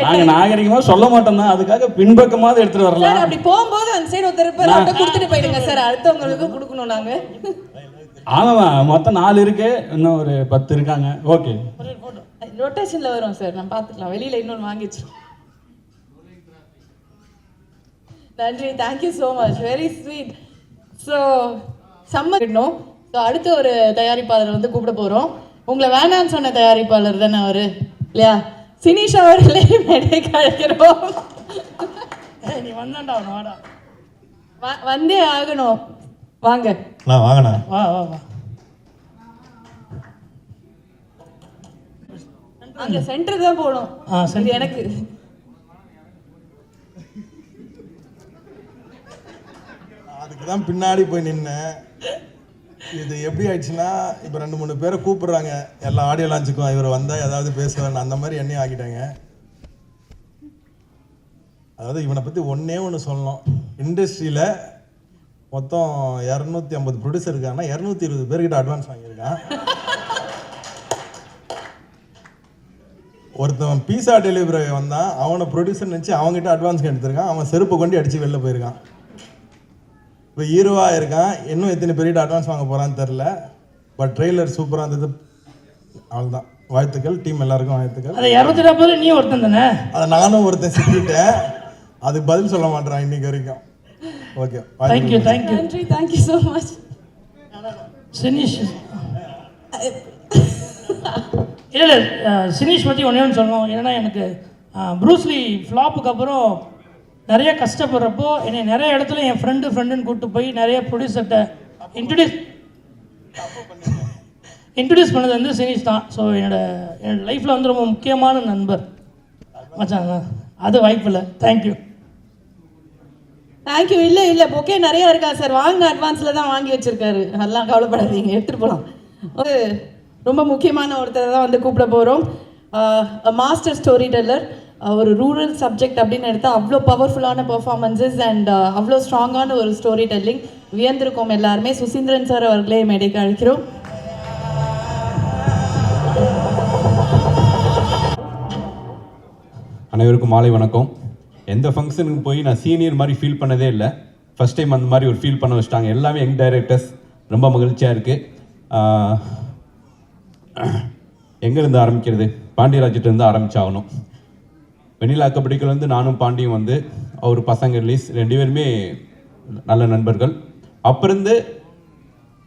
நாங்கள் நாகரிகமாக சொல்ல மாட்டோம் தான், அதுக்காக பின்பக்கமாவது எடுத்துகிட்டு வரலாம். அப்படி போகும்போது அந்த சைடு ஒருத்தர் கொடுத்துட்டு போயிடுங்க சார், அடுத்தவங்களுக்கு கொடுக்கணும் நாங்கள். ஆமாம், மொத்தம் 4 இருக்கு, இன்னும் ஒரு 10 இருக்காங்க. ஓகே, ரொட்டேஷனில் வரும் சார், நான் பார்த்துக்கலாம். வெளியில் இன்னொன்று வாங்கி வச்சிருக்கோம். நன்றி, thank you so much, very sweet. So சம்மர்ணும். ஸோ அடுத்து ஒரு தயாரிப்பாளர் வந்து கூப்பிட போகிறோம். உங்களை வேணான்னு சொன்ன தயாரிப்பாளர் தானே அவர் இல்லையா? சினிஷ் அவர்களே மேடைக்கு அழைக்கிறோம். நீ வந்தாண்டா வாடா, வந்தே ஆகணும். வாங்க வாங்கண்ணா. வா வா வா. அங்கே சென்டர் தான் போகணும். இது எனக்கு அதுக்கு தான் பின்னாடி போய் நின்னேன். இது எப்படி ஆயிடுச்சுன்னா, இப்போ 2-3 பேரை கூப்பிடுறாங்க எல்லா ஆடியோ லான்ச்சுக்கும், இவர் வந்தால் ஏதாவது பேசுவேன், அந்த மாதிரி என்னையும் ஆக்கிட்டாங்க. அதாவது இவனை பற்றி ஒன்று சொல்லணும். இண்டஸ்ட்ரியில் மொத்தம் 250 ப்ரொடியூசர் இருக்காங்கன்னா 220 பேர்கிட்ட அட்வான்ஸ் வாங்கியிருக்கான். ஒருத்தவன் பீஸா டெலிவரி வந்தான், அவனை ப்ரொடியூசர் நினச்சி அவங்ககிட்ட அட்வான்ஸ் எடுத்திருக்கான். அவன் செருப்பு கொண்டு அடித்து வெளில போயிருக்கான். இப்போ ஹீரோவாக இருக்கான், இன்னும் எத்தனை பேர்கிட்ட அட்வான்ஸ் வாங்க போகிறான்னு தெரில. பட் ட்ரெய்லர் சூப்பராக இருந்தது. அவ்வளோதான், வாழ்த்துக்கள். டீம் எல்லாருக்கும் வாழ்த்துக்கள். அதை 250 நீ ஒருத்தன் தானே? அதை நானும் ஒருத்தன் சிக்கிட்டேன், அதுக்கு பதில் சொல்ல மாட்டேறான் இன்னைக்கு வரைக்கும். Okay, thank you thank you. நன்றி, தேங்க்யூ ஸோ மச். சினிஷ் இல்லை சினிஷ் பற்றி ஒன்று சொல்லணும். ஏன்னா எனக்கு ப்ரூஸ்லி ஃப்ளாப்புக்கு அப்புறம் நிறைய கஷ்டப்படுறப்போ என்னை நிறைய இடத்துல என் ஃப்ரெண்டுன்னு கூப்பிட்டு போய் நிறைய ப்ரொடியூசர்கிட்ட இன்ட்ரடியூஸ் பண்ணது வந்து சினிஷ் தான். ஸோ என்னோட லைஃப்பில் வந்து ரொம்ப முக்கியமான நண்பர் மச்சான். அது வாய்ப்பு இல்லை. Thank you thank you. இல்லை பொக்கே நிறையா இருக்கா சார், வாங்கின அட்வான்ஸில் தான் வாங்கி வச்சுருக்காரு. அதெல்லாம் கவலைப்படாதீங்க, எடுத்துகிட்டு போகலாம். ஒரு ரொம்ப முக்கியமான ஒருத்தரை தான் வந்து கூப்பிட போகிறோம். Master story teller. ஒரு ரூரல் சப்ஜெக்ட் அப்படின்னு எடுத்தால் அவ்வளோ பவர்ஃபுல்லான பெர்ஃபார்மன்ஸஸ் அண்ட் அவ்வளோ ஸ்ட்ராங்கான ஒரு ஸ்டோரி டெல்லிங். வியந்திருக்கோம் எல்லாருமே. சுசீந்திரன் சார் அவர்களே மேடைக்கு அழைக்கிறோம். அனைவருக்கும் மாலை வணக்கம். எந்த ஃபங்க்ஷனுக்கு போய் நான் சீனியர் மாதிரி ஃபீல் பண்ணதே இல்லை. ஃபஸ்ட் டைம் அந்த மாதிரி ஒரு ஃபீல் பண்ண வச்சுட்டாங்க. எல்லாமே யங் டைரக்டர்ஸ். ரொம்ப மகிழ்ச்சியாக இருக்குது. எங்கேருந்து ஆரம்பிக்கிறது? பாண்டியராஜிட்டேருந்து ஆரம்பிச்சாகணும். வெண்ணிலா கபடிக்குள்ள வந்து நானும் பாண்டியும் வந்து அவர் பசங்க ரிலீஸ் 2 பேருமே நல்ல நண்பர்கள். அப்பிருந்து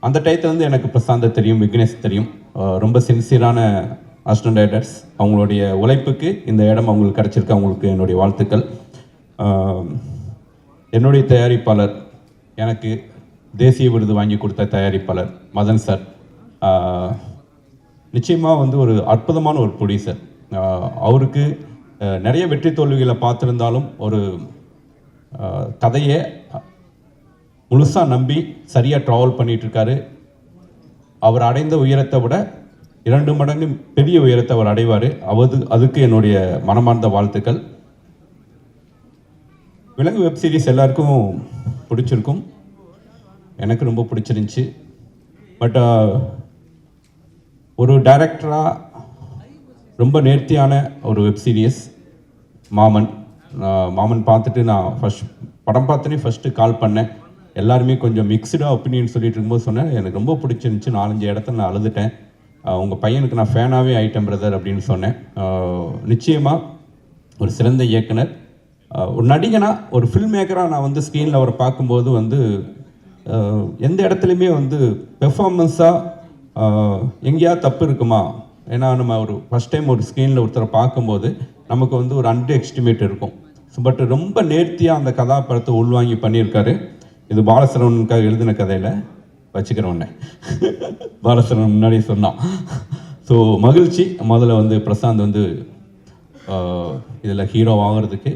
அந்த டயத்தில் வந்து எனக்கு பிரசாந்த் தெரியும், விக்னேஷ் தெரியும். ரொம்ப சின்சியரான அசிஸ்டன்ட் டைரக்டர்ஸ். அவங்களுடைய உழைப்புக்கு இந்த இடம் அவங்களுக்கு கிடச்சிருக்கு. அவங்களுக்கு என்னுடைய வாழ்த்துக்கள். என்னுடைய தயாரிப்பாளர், எனக்கு தேசிய விருது வாங்கி கொடுத்த தயாரிப்பாளர் மதன் சார். நிச்சயமாக வந்து ஒரு அற்புதமான ஒரு ப்ரொடியூசர். அவருக்கு நிறைய வெற்றி தோல்விகளை பார்த்துருந்தாலும் ஒரு கதையை முழுசாக நம்பி சரியாக ட்ராவல் பண்ணிகிட்ருக்காரு. அவர் அடைந்த உயரத்தை விட 2 மடங்கு பெரிய உயரத்தை அவர் அடைவார். அதுக்கு என்னுடைய மனமார்ந்த வாழ்த்துக்கள். விலங்கு வெப் சீரிஸ் எல்லாருக்கும் பிடிச்சிருக்கும். எனக்கு ரொம்ப பிடிச்சிருந்துச்சி. பட் ஒரு டைரக்டராக ரொம்ப நேர்த்தியான ஒரு வெப் சீரிஸ் மாமன் பார்த்துட்டு நான் படம் பார்த்தோன்னே ஃபஸ்ட்டு கால் பண்ணேன். எல்லாருமே கொஞ்சம் மிக்சடாக ஒப்பீனியன் சொல்லிட்டு இருக்கும்போது சொன்னேன், எனக்கு ரொம்ப பிடிச்சிருந்துச்சி. 4-5 இடத்துல நான் அழுதுட்டேன். உங்கள் பையனுக்கு நான் ஃபேனாகவே ஆயிட்டேன் பிரதர் அப்படின்னு சொன்னேன். நிச்சயமாக ஒரு சிறந்த இயக்குனர், ஒரு நடிகனாக, ஒரு ஃபில்ம் மேக்கராக நான் வந்து ஸ்க்ரீனில் அவரை பார்க்கும்போது வந்து எந்த இடத்துலையுமே வந்து பெர்ஃபார்மன்ஸாக எங்கேயாவது தப்பு இருக்குமா? ஏன்னா நம்ம ஒரு ஃபஸ்ட் டைம் ஒரு ஸ்க்ரீனில் ஒருத்தரை பார்க்கும்போது நமக்கு வந்து ஒரு அண்டர் எஸ்டிமேட் இருக்கும். பட் ரொம்ப நேர்த்தியாக அந்த கதாபாத்திரத்தை உள்வாங்கி பண்ணியிருக்காரு. இது பாலசரவனுக்காக எழுதின கதையில் வச்சுக்கிறோன்னே பாலசரவன் முன்னாடி சொன்னான். ஸோ மகிழ்ச்சி. முதல்ல வந்து பிரசாந்த் வந்து இதில் ஹீரோ ஆகிறதுக்கு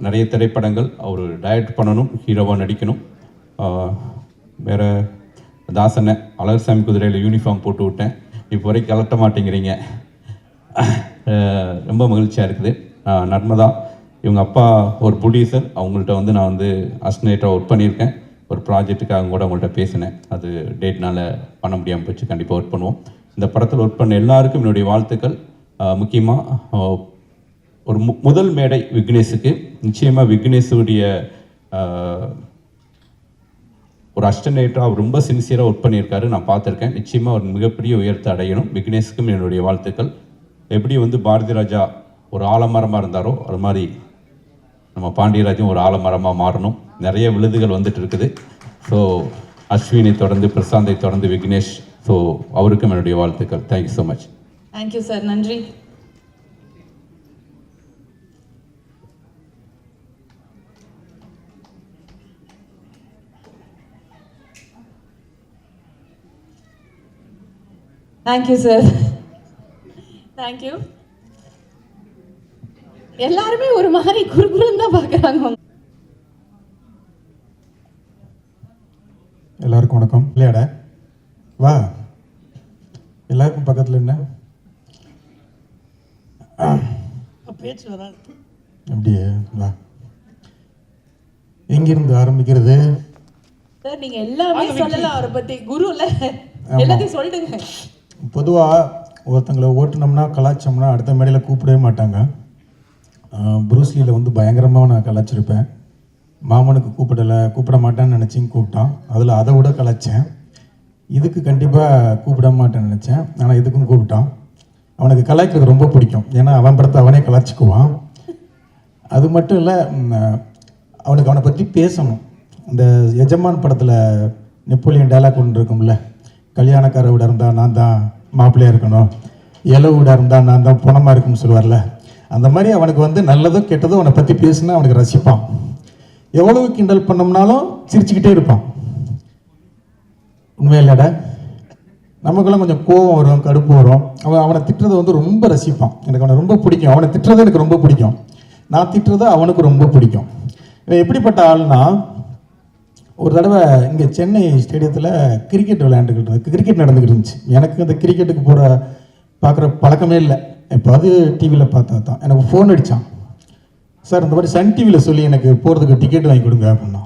நிறைய திரைப்படங்கள் அவர் டைரக்ட் பண்ணணும், ஹீரோவாக நடிக்கணும். வேறு தாசனை அழகர்சாமி குதிரையில் யூனிஃபார்ம் போட்டு விட்டேன், இப்போ வரைக்கும் கலட்ட மாட்டேங்கிறீங்க. ரொம்ப மகிழ்ச்சியாக இருக்குது. நர்மதா இவங்க அப்பா ஒரு ப்ரொடியூசர். அவங்கள்ட்ட வந்து நான் வந்து அசிஸ்டன்டாக ஒர்க் பண்ணியிருக்கேன். ஒரு ப்ராஜெக்ட்டுக்காக கூட அவங்கள்ட்ட பேசினேன். அது டேட்னால் பண்ண முடியாமல் போச்சு. கண்டிப்பாக ஒர்க் பண்ணுவோம். இந்த படத்தில் ஒர்க் பண்ண எல்லாருக்கும் என்னுடைய வாழ்த்துக்கள். முக்கியமாக ஒரு முதல் மேடை விக்னேஷுக்கு. நிச்சயமாக விக்னேஷுடைய ஒரு அசிஸ்டன்டாக அவர் ரொம்ப சின்சியராக ஒர்க் பண்ணியிருக்காரு. நான் பார்த்துருக்கேன். நிச்சயமாக ஒரு மிகப்பெரிய உயரத்தை அடையணும். விக்னேஷுக்கும் என்னுடைய வாழ்த்துக்கள். எப்படி வந்து பாரதி ராஜா ஒரு ஆலமரமாக இருந்தாரோ அது மாதிரி நம்ம பாண்டியராஜும் ஒரு ஆலமரமாக மாறணும். நிறைய விருதுகள் வந்துட்டு இருக்குது. ஸோ அஸ்வினை தொடர்ந்து, பிரசாந்தை தொடர்ந்து விக்னேஷ். ஸோ அவருக்கும் என்னுடைய வாழ்த்துக்கள். Thank you so much. Thank you sir, நன்றி. Thank you sir, thank you. எல்லாருமே ஒரு மாதிரி குறுகுறுன்னு தான் பார்க்குறாங்க. எல்லாருக்கும் வணக்கம். இல்லையாடா வா, எல்லாருக்கும் பக்கத்தில் என்ன பேச்சு வராது அப்படியே வா. எங்கிருந்து ஆரம்பிக்கிறது? சார் நீங்க எல்லாமே சொல்லலாம் அவரை பத்தி. குருல எல்லாத்தையும் சொல்லிடுங்க. பொதுவாக ஒருத்தங்களை ஓட்டுனோம்னா கலாச்சோம்னா அடுத்த மேடையில் கூப்பிடவே மாட்டாங்க. ப்ரூஸ்லியில் வந்து பயங்கரமாக நான் கலாச்சிருப்பேன். மாமனுக்கு கூப்பிட மாட்டேன்னு நினச்சிங்க கூப்பிட்டான். அதில் அதை விட கலாச்சேன். இதுக்கு கண்டிப்பாக கூப்பிட மாட்டேன்னு நினச்சேன், ஆனால் இதுக்கும் கூப்பிட்டான். அவனுக்கு கலாய்க்கிறது ரொம்ப பிடிக்கும். ஏன்னா அவன் படத்தை அவனே கலாச்சிக்குவான். அது மட்டும் இல்லை, அவனுக்கு அவனை பற்றி பேசணும். இந்த எஜமான் படத்தில் நெப்போலியன் டைலாக் ஒன்று இருக்கும்ல, கல்யாணக்கார வீடாக இருந்தால் நான் தான் மாப்பிள்ளையாக இருக்கணும், இலை வீடாக இருந்தால் நான் தான் பணமாக இருக்குன்னு சொல்லுவார்ல. அந்த மாதிரி அவனுக்கு வந்து நல்லதோ கெட்டதோ அவனை பற்றி பேசுனா அவனுக்கு ரசிப்பான். எவ்வளவு கிண்டல் பண்ணோம்னாலும் சிரிச்சுக்கிட்டே இருப்பான். உண்மையில்லடா, நமக்கெல்லாம் கொஞ்சம் கோபம் வரும், கடுப்பு வரும். அவனை திட்டுறதை வந்து ரொம்ப ரசிப்பான். எனக்கு அவனை ரொம்ப பிடிக்கும். அவனை திட்டுறது எனக்கு ரொம்ப பிடிக்கும். நான் திட்டுறது அவனுக்கு ரொம்ப பிடிக்கும். இவன் எப்படிப்பட்ட ஆள்னா, ஒரு தடவை இங்கே சென்னை ஸ்டேடியத்தில் கிரிக்கெட் விளையாண்டுக்கிட்டு இருந்தது, கிரிக்கெட் நடந்துக்கிட்டு இருந்துச்சு. எனக்கு அந்த கிரிக்கெட்டுக்கு பார்க்குற பழக்கமே இல்லை. எப்போது டிவியில் பார்த்தா தான். எனக்கு ஃபோன் அடித்தான், சார் இந்த மாதிரி சன் டிவியில் சொல்லி எனக்கு போகிறதுக்கு டிக்கெட் வாங்கி கொடுங்க அப்படின்னா.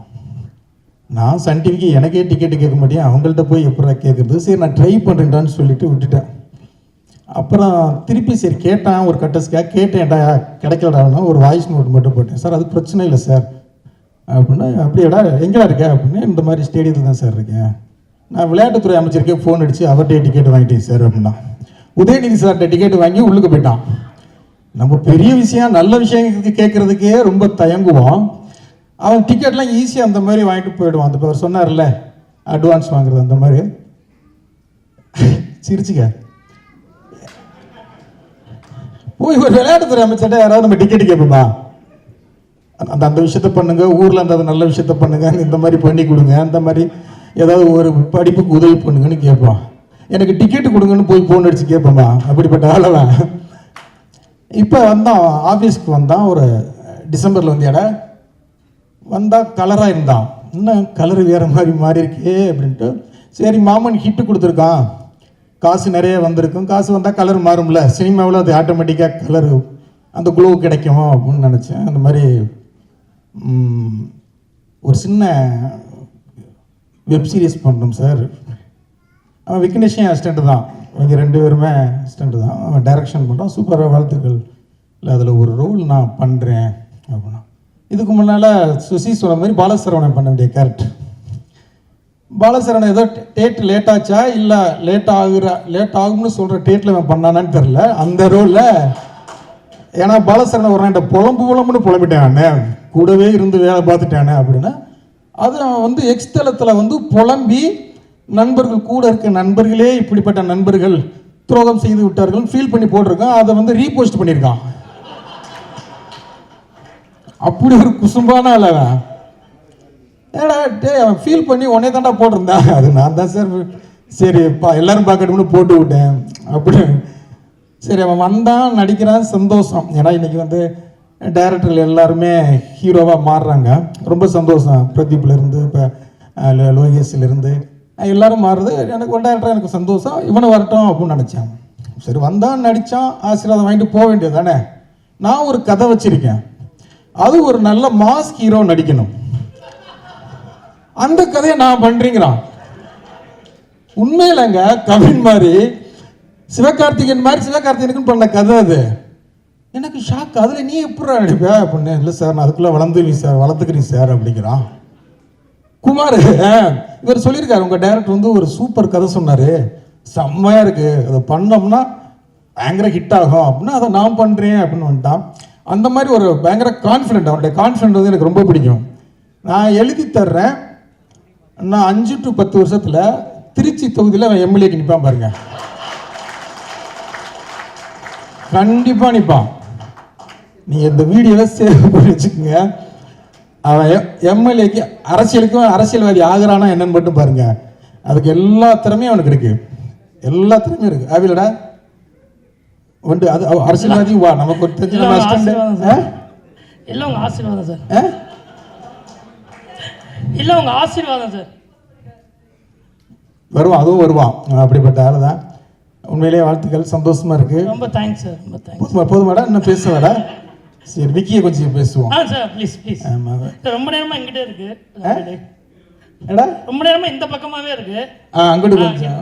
நான் சன் டிவிக்கு எனக்கே டிக்கெட்டு கேட்க மாட்டேன், அவங்கள்ட்ட போய் எப்படா கேட்குறது. சரி நான் ட்ரை பண்ணுறேன்டான்னு சொல்லிட்டு விட்டுட்டேன். அப்புறம் திருப்பி சரி கேட்டேன், ஒரு கட்டஸ்க்காக கேட்டேன்டா, கிடைக்கலடான்னா ஒரு வாய்ஸ் நோட் மட்டும் போட்டேன். சார் அது பிரச்சனை இல்லை சார் அப்படின்னா. அப்படியேடா எங்கேடா இருக்க அப்படின்னு. இந்த மாதிரி ஸ்டேடியத்தில் தான் சார் இருக்கேன், நான் விளையாட்டுத்துறை அமைச்சருக்கே ஃபோன் அடித்து அவர்கிட்டே டிக்கெட் வாங்கிட்டேன் சார் அப்படின்னா. உதயநிதி சார்கிட்ட டிக்கெட் வாங்கி உள்ளுக்கு போயிட்டான். நம்ம பெரிய விஷயம் நல்ல விஷயங்களுக்கு கேட்குறதுக்கே ரொம்ப தயங்குவோம். அவன் டிக்கெட்லாம் ஈஸியாக அந்த மாதிரி வாங்கிட்டு போயிடுவான். அந்த அவர் சொன்னார்ல அட்வான்ஸ் வாங்குறது, அந்த மாதிரி சிரிச்சுக்க போய் ஒரு விளையாட்டுத்துறை அமைச்சர்கிட்ட யாராவது நம்ம டிக்கெட்டு கேட்போமா? அந்த விஷயத்த பண்ணுங்க, ஊரில் அந்த நல்ல விஷயத்த பண்ணுங்க, இந்த மாதிரி பண்ணி கொடுங்க, அந்த மாதிரி ஏதாவது ஒரு படிப்புக்கு உதவி பண்ணுங்கன்னு கேட்பான். எனக்கு டிக்கெட்டு கொடுங்கன்னு போய் ஃபோன் அடித்து கேட்போமா? அப்படிப்பட்ட ஆளவன். இப்போ வந்தான், ஆஃபீஸ்க்கு வந்தான். ஒரு டிசம்பரில் வந்தியாடா வந்தால் கலராக இருந்தான். இன்னும் கலர் வேறு மாதிரி மாறி இருக்கே அப்படின்ட்டு. சரி மாமன் ஹிட்டு கொடுத்துருக்கான், காசு நிறைய வந்திருக்கும், காசு வந்தால் கலர் மாறும்ல, சினிமாவில் அது ஆட்டோமேட்டிக்காக கலர் அந்த க்ளோ கிடைக்கும் அப்படின்னு நினச்சேன். அந்த மாதிரி ஒரு சின்ன வெப் சீரிஸ் பண்ணோம் சார். அவன் விக்னேஷன் அசிஸ்டண்ட்டு தான், இவங்க 2 பேருமே அசிஸ்டண்ட்டு தான். அவன் டைரக்ஷன் பண்ணுறான், சூப்பராக வாழ்த்துக்கள். இல்லை அதில் ஒரு ரோல் நான் பண்ணுறேன் அப்படின்னா. இதுக்கு முன்னால் சுசி சொன்ன மாதிரி பாலசரவணன் பண்ண வேண்டிய கேரக்டர். பாலசரவணன் ஏதோ டேட் லேட் ஆச்சா இல்லை லேட் ஆகும்னு சொல்கிற டேட்டில் அவன் பண்ணானான்னு தெரில அந்த ரோலில். ஏன்னா பாலசரவணன் ஒரு நாள் புலம்புன்னு புலம்பிட்டானே, கூடவே இருந்து வேலை பார்த்துட்டானே அப்படின்னா. அது வந்து எக்ஸ்தலத்தில் வந்து புலம்பி நண்பர்கள் கூட இருக்க நண்பர்களே இப்படிப்பட்ட நண்பர்கள் துரோகம் செய்து விட்டார்கள் ஃபீல் பண்ணி போட்டிருக்கான். அதை வந்து ரீபோஸ்ட் பண்ணியிருக்கான். அப்படி ஒரு குசும்பான அளவன். ஏடா டே அவன் ஃபீல் பண்ணி உடனே தாண்டா போட்டிருந்தான். அது நான் தான் சார், சரிப்பா எல்லாரும் பார்க்கணும்னு போட்டு விட்டேன் அப்படி. சரி அவன் வந்தான், நடிக்கிறான், சந்தோஷம். ஏன்னா இன்னைக்கு வந்து டைரக்டர்கள் எல்லாருமே ஹீரோவாக மாறுறாங்க, ரொம்ப சந்தோஷம். பிரதீப்லேருந்து இப்போ லோகேஷ்லேருந்து எல்லாரும் மாறுறது எனக்கு ஒரு டைரக்டர், எனக்கு சந்தோஷம். இவனை வரட்டும் அப்படின்னு நினச்சேன். சரி வந்தான், நடித்தான், ஆசீர்வாதம் வாங்கிட்டு போக வேண்டியது தானே. நான் ஒரு கதை வச்சுருக்கேன், அது ஒரு நல்ல மாஸ் ஹீரோ நடிக்கணும், அந்த கதையை நான் பண்ணுறீங்கிறான். உண்மையிலங்க கவின் மாதிரி சிவகார்த்திகேயன் மாதிரி சிவகார்த்திகேயனுக்குன்னு பண்ண கதை அது. எனக்கு ஷாக். அதில் நீ எப்படி நடிப்ப அப்படின்னு. இல்லை சார் நான் அதுக்குள்ளே வளர்த்துக்கிறீங்க சார் அப்படிங்கிறான். குமார் இவர் சொல்லியிருக்காரு, உங்கள் டைரக்டர் வந்து ஒரு சூப்பர் கதை சொன்னார், செம்மையாக இருக்குது, அதை பண்ணோம்னா பயங்கர ஹிட் ஆகும் அப்படின்னா அதை நான் பண்ணுறேன் அப்படின்னு வந்துட்டான். அந்த மாதிரி ஒரு பயங்கர கான்ஃபிடென்ட், அவருடைய கான்ஃபிடென்ட் வந்து எனக்கு ரொம்ப பிடிக்கும். நான் எழுதி தர்றேன், நான் 5 to 10 வருஷத்தில் திருச்சி தொகுதியில் அவன் எம்எல்ஏக்கு நிற்பான் பாருங்க, கண்டிப்பாக நிற்பான். நீங்கள் இந்த வீடியோவை சேவ் பண்ணி வச்சுக்கோங்க. அவன் எம்எல்ஏக்கு அரசியலுக்கும் அரசியல்வாதி ஆகிறானா என்னன்னு மட்டும் பாருங்க. அதுக்கு எல்லா திறமையும் அவனுக்கு இருக்கு, எல்லா திறமையும் இருக்கு. ஆவிலடா வந்து அது அரசியல்வாதி வா, நமக்கு ஒரு தெரிஞ்ச எல்லாம் உங்க ஆசீர்வாதம் சார், இல்லை உங்க ஆசீர்வாதம் சார். வருவான், அதுவும் வருவான். அப்படிப்பட்ட ஆள் தான். உண்மையிலேயே வாழ்த்துக்கள், சந்தோஷமா இருக்கு. ரொம்ப தேங்க்ஸ் சார், ரொம்ப தேங்க்ஸ். போதுமாடா, இன்னும் பேசுவாடா? சரி, விக்கியை கொஞ்சம் பேசுவோம். Sir please please. ரொம்ப நேரமா இங்கிட்டே இருக்கு, ரொம்ப நேரமா இந்த பக்கமாவே இருக்கு. அங்கிட்டு கொஞ்சம்.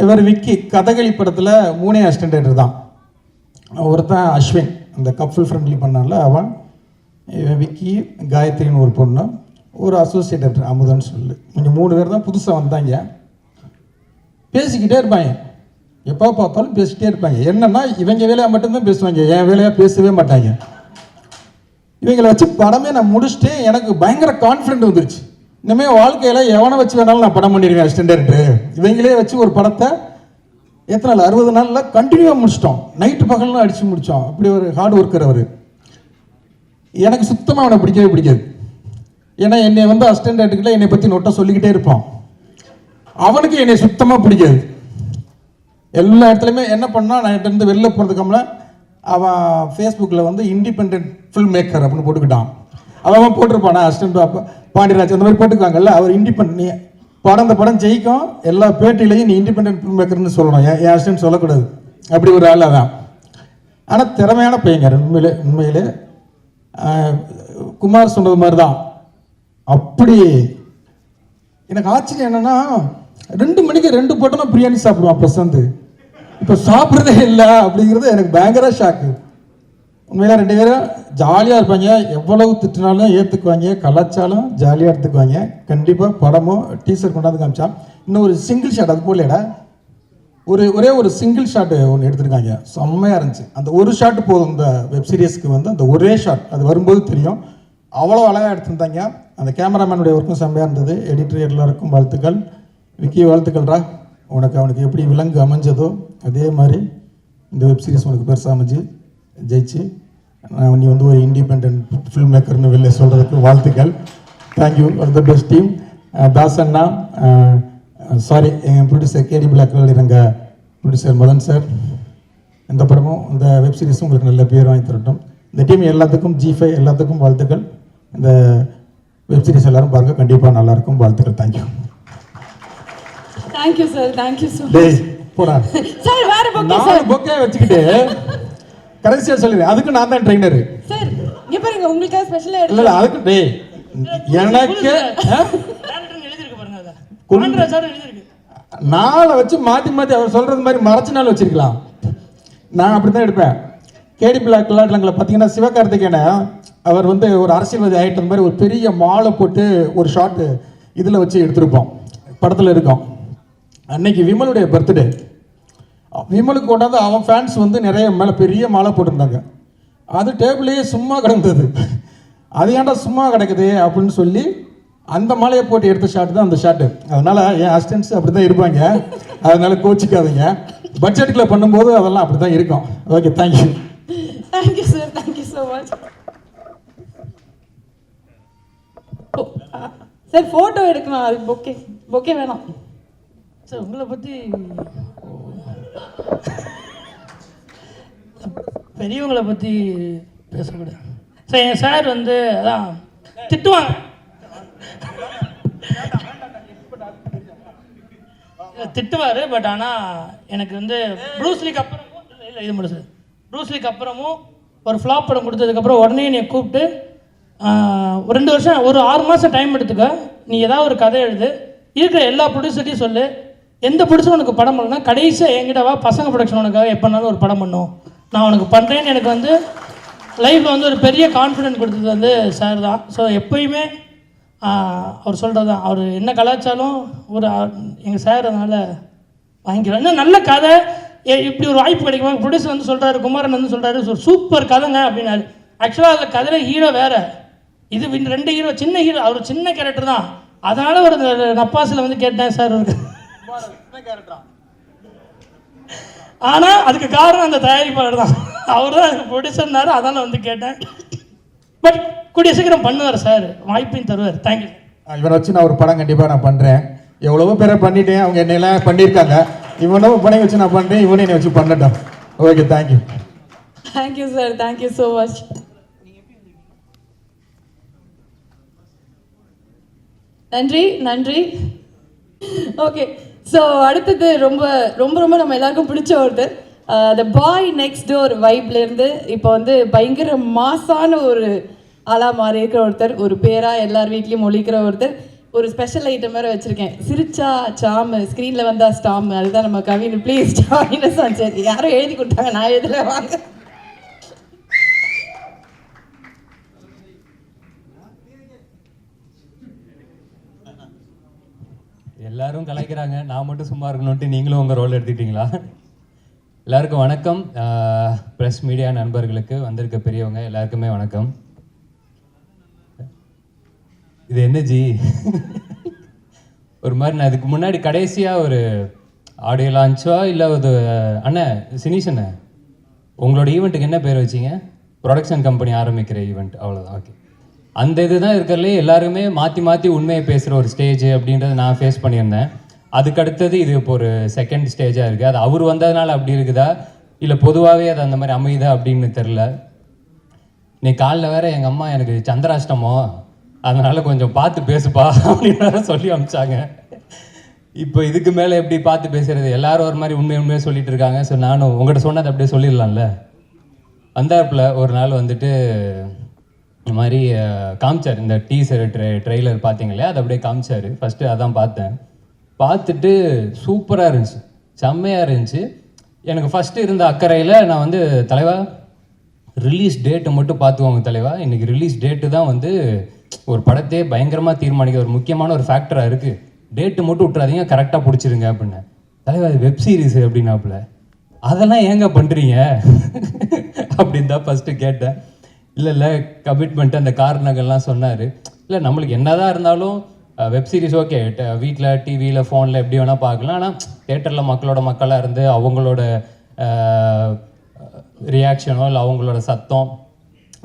இவர் விக்கி கதகளி படத்தில் 3 அசிஸ்டன்ட் தான். ஒருத்தன் அஸ்வின், அந்த கப்புள் ஃப்ரெண்ட்லி பண்ணால அவன், விக்கி, காயத்ரின்னு ஒரு பொண்ணு, ஒரு அசோசியேட் அமுதன்னு சொல்லு. இங்கே 3 பேர் தான் புதுசாக வந்தாங்க. பேசிக்கிட்டே இருப்பாங்க, எப்போ பார்த்தாலும் பேசிக்கிட்டே இருப்பாங்க. என்னன்னா இவங்க வேலையாக மட்டும்தான் பேசுவாங்க, என் வேலையாக பேசவே மாட்டாங்க. இவங்களை வச்சு படமே நான் முடிச்சுட்டு எனக்கு பயங்கர கான்ஃபிடென்ட் வந்துருச்சு. இனிமேல் வாழ்க்கையில் எவனை வச்சு வேணாலும் நான் படம் பண்ணிடுவேன் அசிஸ்டன்ட். இவங்களே வச்சு ஒரு படத்தை எத்தனை நாள், 60 நாளில் கண்டினியூவாக முடிச்சிட்டோம். நைட்டு பகல்லாம் அடித்து முடித்தோம். அப்படி ஒரு ஹார்ட் ஒர்க்கர் அவர். எனக்கு சுத்தமாக அவனை பிடிக்கவே பிடிக்காது. ஏன்னா என்னை வந்து அசிஸ்டன்ட்கிட்ட என்னை பற்றி நோட்டை சொல்லிக்கிட்டே இருப்பான். அவனுக்கு என்னை சுத்தமாக பிடிக்காது. எல்லா இடத்துலையுமே என்ன பண்ணால், நான் இருந்து வெளில போகிறதுக்காமல அவன் ஃபேஸ்புக்கில் வந்து இண்டிபெண்ட் ஃபில்ம் மேக்கர் அப்படின்னு போட்டுக்கிட்டான். அவன் போட்டிருப்பானா அசிஸ்டன்ட் பாண்டியராஜ் அந்த மாதிரி போட்டுக்குவாங்கல்ல. அவர் இண்டிபெண்ட் படம், அந்த படம் ஜெயிக்கும், எல்லா பேட்டிலையும் நீ இண்டிபெண்ட் ஃபில்ம் மேக்கர்னு சொல்லணும், என் அசிஸ்டன்ட் சொல்லக்கூடாது. அப்படி ஒரு ஆள் அதான். ஆனால் திறமையான பையங்க உண்மையிலே. குமார் சொன்னது மாதிரி தான். அப்படி எனக்கு ஆச்சரியம் என்னன்னா, 2 மணிக்கு 2 போட்டோம் பிரியாணி சாப்பிடுவான் பிரசாந்த். இப்போ சாப்பிட்றதே இல்லை அப்படிங்கிறது எனக்கு பயங்கர ஷாக்கு. உண்மையில 2 பேரும் ஜாலியாக இருப்பாங்க. எவ்வளவு திட்டினாலும் ஏற்றுக்குவாங்க, கலாச்சாரம் ஜாலியாக எடுத்துக்குவாங்க. கண்டிப்பாக படமோ டீசர் கொண்டாந்து காமிச்சான். இன்னும் ஒரு சிங்கிள் ஷாட், அது போலடா ஒரே ஒரு சிங்கிள் ஷாட்டு ஒன்று எடுத்திருக்காங்க, செம்மையாக இருந்துச்சு. அந்த ஒரு ஷாட்டு போதும் இந்த வெப் சீரிஸ்க்கு வந்து. அந்த ஒரே ஷாட் அது வரும்போது தெரியும், அவ்வளோ அழகாக எடுத்திருந்தாங்க. அந்த கேமராமேனுடைய ஒர்க்கும் செம்மையாக இருந்தது. எடிட்டர் எல்லாருக்கும் வாழ்த்துக்கள். விக்கி வாழ்த்துக்கள்ரா, அவனுக்கு எப்படி விலங்கு அமைஞ்சதோ அதே மாதிரி இந்த வெப் சீரிஸ் உனக்கு பெருசாக அமைஞ்சு ஜெயிச்சு நீ வந்து ஒரு இண்டிபெண்ட் ஃபில்ம் மேக்கர்னு வெளில சொல்கிறதுக்கு வாழ்த்துக்கள். Thank you, all the best team. தாசண்ணா, சாரி, எங்கள் ப்ரொடியூசர் கேடி பிளாக்ல எங்கள் ப்ரொடியூசர் மதன் சார். இந்த படமும் இந்த வெப் சீரிஸும் உங்களுக்கு நல்ல பேர் வாங்கி தரட்டும். இந்த டீம் எல்லாத்துக்கும், G5 எல்லாத்துக்கும் வாழ்த்துக்கள். இந்த வெப் சீரிஸ் எல்லாரும் பாருங்கள், கண்டிப்பாக நல்லாயிருக்கும். வாழ்த்துக்கள். Thank you. Thank you sir, thank you so டேய் போடா சார். வேற பொக்கே சார், பொக்கே வச்சுக்கிட்டு கடைசியாக சொல்லிடுறேன், அதுக்கு நான் தான் ட்ரெயினர் சார். இங்க பாருங்க, உங்களுக்காக ஸ்பெஷலாக இல்லை இல்லை, அதுக்கு டேய் எனக்கு நாளை வச்சு மாற்றி மாற்றி அவர் சொல்கிறது மாதிரி மறைச்ச நாள் வச்சிருக்கலாம். நான் அப்படி தான் எடுப்பேன். கேடி பிளாக் விளையாட்டுலங்களை பார்த்தீங்கன்னா சிவகார்த்திகேயனை அவர் வந்து ஒரு அரசியல்வாதி ஆகிட்ட மாதிரி ஒரு பெரிய மாலை போட்டு ஒரு ஷாட்டு இதில் வச்சு எடுத்திருப்போம், படத்தில் இருக்கோம். அன்னைக்கு விமலுடைய பர்த்டே, விமலுக்கு கொண்டாந்து அவன் ஃபேன்ஸ் வந்து நிறைய மேலே பெரிய மாலை போட்டிருந்தாங்க. அது டேபிளையே சும்மா கிடந்தது. அது ஏன்டா சும்மா கிடக்குது அப்படின்னு சொல்லி அந்த மாலையை போட்டு எடுத்த ஷாட் தான் அந்த ஷாட்டு. அதனால் என் அசிஸ்டன்ஸ் அப்படி தான் இருப்பாங்க, அதனால கோச்சிக்காதீங்க. பட்ஜெட்டுக்குள்ள பண்ணும்போது அதெல்லாம் அப்படி தான் இருக்கும். Okay, thank you. Thank you sir, thank you so much sir. Photo எடுக்கணும், அது பொக்கே வேணாம் சார். உங்களை பற்றி பெரியவங்களை பற்றி பேசக்கூடாது சார். என் சார் வந்து அதான் திட்டுவாங்க, திட்டுவார். பட் ஆனால் எனக்கு வந்து ப்ரூஸ்லிக்கு அப்புறமும் இல்லை இது மட்டும் சார், ப்ரூஸ்லிக்கு அப்புறமும் ஒரு ஃப்ளாப் படம் கொடுத்ததுக்கப்புறம் உடனே என்னை கூப்பிட்டு ஒரு 2 வருஷம், ஒரு 6 மாதம் டைம் எடுத்துக்க, நீ ஏதாவது ஒரு கதை எழுது, இருக்கிற எல்லா ப்ரொடியூசர்ட்டையும் சொல்லு, எந்த ப்ரொடியூசரும் உனக்கு படம் பண்ணலாம், கடைசியாக என்கிட்ட வா, பசங்க ப்ரொடக்ஷன் உனக்காக எப்போனாலும் ஒரு படம் பண்ணும், நான் உனக்கு பண்ணுறேன்னு எனக்கு வந்து லைஃப்பில் வந்து ஒரு பெரிய கான்ஃபிடென்ட் கொடுத்தது வந்து சார் தான். ஸோ எப்போயுமே அவர் சொல்கிறது தான், அவர் என்ன கலாச்சாரம் ஒரு எங்கள் சார் அதனால் வாங்கிக்கிறோம். இன்னும் நல்ல கதை, இப்படி ஒரு வாய்ப்பு கிடைக்குமா, ப்ரொடியூசர் வந்து சொல்கிறாரு, குமாரன் வந்து சொல்கிறாரு, சூப்பர் கதைங்க அப்படின்னாரு. ஆக்சுவலாக அதில் கதையில் ஹீரோ வேறு, இது 2 ஹீரோ, சின்ன ஹீரோ, அவர் சின்ன கேரக்டர் தான். அதனால் ஒரு நப்பாசில் வந்து கேட்டேன் சார் ஒரு சின்ன கேரக்டரா, ஆனால் அதுக்கு காரணம் அந்த தயாரிப்பாளர் தான், அவர் தான் அதுக்கு ப்ரொடியூசர்னாரு, அதனால் வந்து கேட்டேன். பட் கூடிய சீக்கிரம் பண்ணுவார் சார், வாய்ப்பையும் தருவார். தேங்க்யூ. இவனை வச்சு நான் ஒரு படம் கண்டிப்பாக நான் பண்ணுறேன். எவ்வளவோ பேரை பண்ணிட்டேன், அவங்க என்னெல்லாம் பண்ணியிருக்காங்க. இவனும் படம் வச்சு நான் பண்ணுறேன், இவனையும் என்னை வச்சு பண்ணட்டும். Okay, thank you. Thank you sir, thank you so much. நன்றி நன்றி. ஓகே, ஸோ அடுத்தது ரொம்ப ரொம்ப ரொம்ப நம்ம எல்லாருக்கும் பிடிச்ச ஒருத்தர், த பாய் நெக்ஸ்ட் டோர் வைப்லேருந்து இப்போ வந்து பயங்கர மாசான ஒரு ஆளாக மாறி இருக்கிற ஒருத்தர், ஒரு பேராக எல்லார் வீட்லேயும் ஒழிக்கிற ஒருத்தர். ஒரு ஸ்பெஷல் ஐட்டம் வேறு வச்சுருக்கேன், சிரிச்சா சாமு, ஸ்க்ரீனில் வந்தால் ஸ்டாமு. அதுதான் நம்ம Kavin. Please join us on stage. யாரும் எழுதி கொடுத்தாங்க, நான் எழுதல, வாங்க. எல்லாரும் கலாய்க்கிறாங்க, நான் மட்டும் சும்மா இருக்கணும்ட்டு நீங்களும் உங்கள் ரோல் எடுத்துக்கிட்டீங்களா? எல்லாருக்கும் வணக்கம். ப்ரெஸ் மீடியா நண்பர்களுக்கு, வந்திருக்க பெரியவங்க எல்லாருக்குமே வணக்கம். இது என்ன ஜி ஒரு மாதிரி, நான் இதுக்கு முன்னாடி கடைசியாக ஒரு ஆடியோ லான்ச்சோ இல்லை ஒரு அண்ணன் சினிஷ் அண்ணன், உங்களோட ஈவெண்ட்டுக்கு என்ன பேர் வச்சிங்க? ப்ரொடக்ஷன் கம்பெனி ஆரம்பிக்கிற ஈவெண்ட், அவ்வளோதான். ஓகே, அந்த இது தான் இருக்கிறதுலே எல்லாருமே மாற்றி மாற்றி உண்மையை பேசுகிற ஒரு ஸ்டேஜ் அப்படின்றத நான் ஃபேஸ் பண்ணியிருந்தேன். அதுக்கு அடுத்தது இது இப்போ ஒரு செகண்ட் ஸ்டேஜாக இருக்குது. அது அவர் வந்ததுனால அப்படி இருக்குதா இல்லை பொதுவாகவே அது அந்த மாதிரி அமையுதா அப்படின்னு தெரில. நீ காலைல வேற எங்கள் அம்மா எனக்கு சந்திராஷ்டமோ, அதனால் கொஞ்சம் பார்த்து பேசுப்பா அப்படின்னு சொல்லி அனுப்பிச்சாங்க. இப்போ இதுக்கு மேலே எப்படி பார்த்து பேசுகிறது? எல்லாரும் ஒரு மாதிரி உண்மையாக சொல்லிட்டு இருக்காங்க. ஸோ நானும் உங்கள்கிட்ட சொன்னதை அப்படியே சொல்லிடலாம்ல. வந்தாப்பில் ஒரு நாள் வந்துட்டு இந்த மாதிரி காமிச்சார், இந்த டீசர் ட்ரெய்லர் பார்த்தீங்க இல்லையா, அதை அப்படியே காமிச்சார். ஃபஸ்ட்டு அதான் பார்த்தேன். பார்த்துட்டு சூப்பராக இருந்துச்சு, செம்மையாக இருந்துச்சு. எனக்கு ஃபஸ்ட்டு இருந்த அக்கறையில் நான் வந்து, தலைவா ரிலீஸ் டேட்டை மட்டும் பார்த்துக்கோங்க தலைவா, இன்றைக்கி ரிலீஸ் டேட்டு தான் வந்து ஒரு படத்தையே பயங்கரமாக தீர்மானிக்க ஒரு முக்கியமான ஒரு ஃபேக்டராக இருக்குது. டேட்டு மட்டும் விட்டுறாதீங்க, கரெக்டாக பிடிச்சிருங்க அப்படின்னு. தலைவா அது வெப் சீரிஸ் அப்படின்னாப்புல. அதெல்லாம் ஏங்க பண்ணுறீங்க அப்படின்னு தான் ஃபஸ்ட்டு கேட்டேன். இல்லை கமிட்மெண்ட்டு அந்த காரணங்கள்லாம் சொன்னார். இல்லை நம்மளுக்கு என்ன தான் இருந்தாலும் வெப் சீரிஸ் ஓகே, வீட்டில் டிவியில் ஃபோனில் எப்படி வேணால் பார்க்கலாம். ஆனால் தேட்டரில் மக்களாக இருந்து அவங்களோட ரியாக்ஷனோ இல்லை அவங்களோட சத்தம்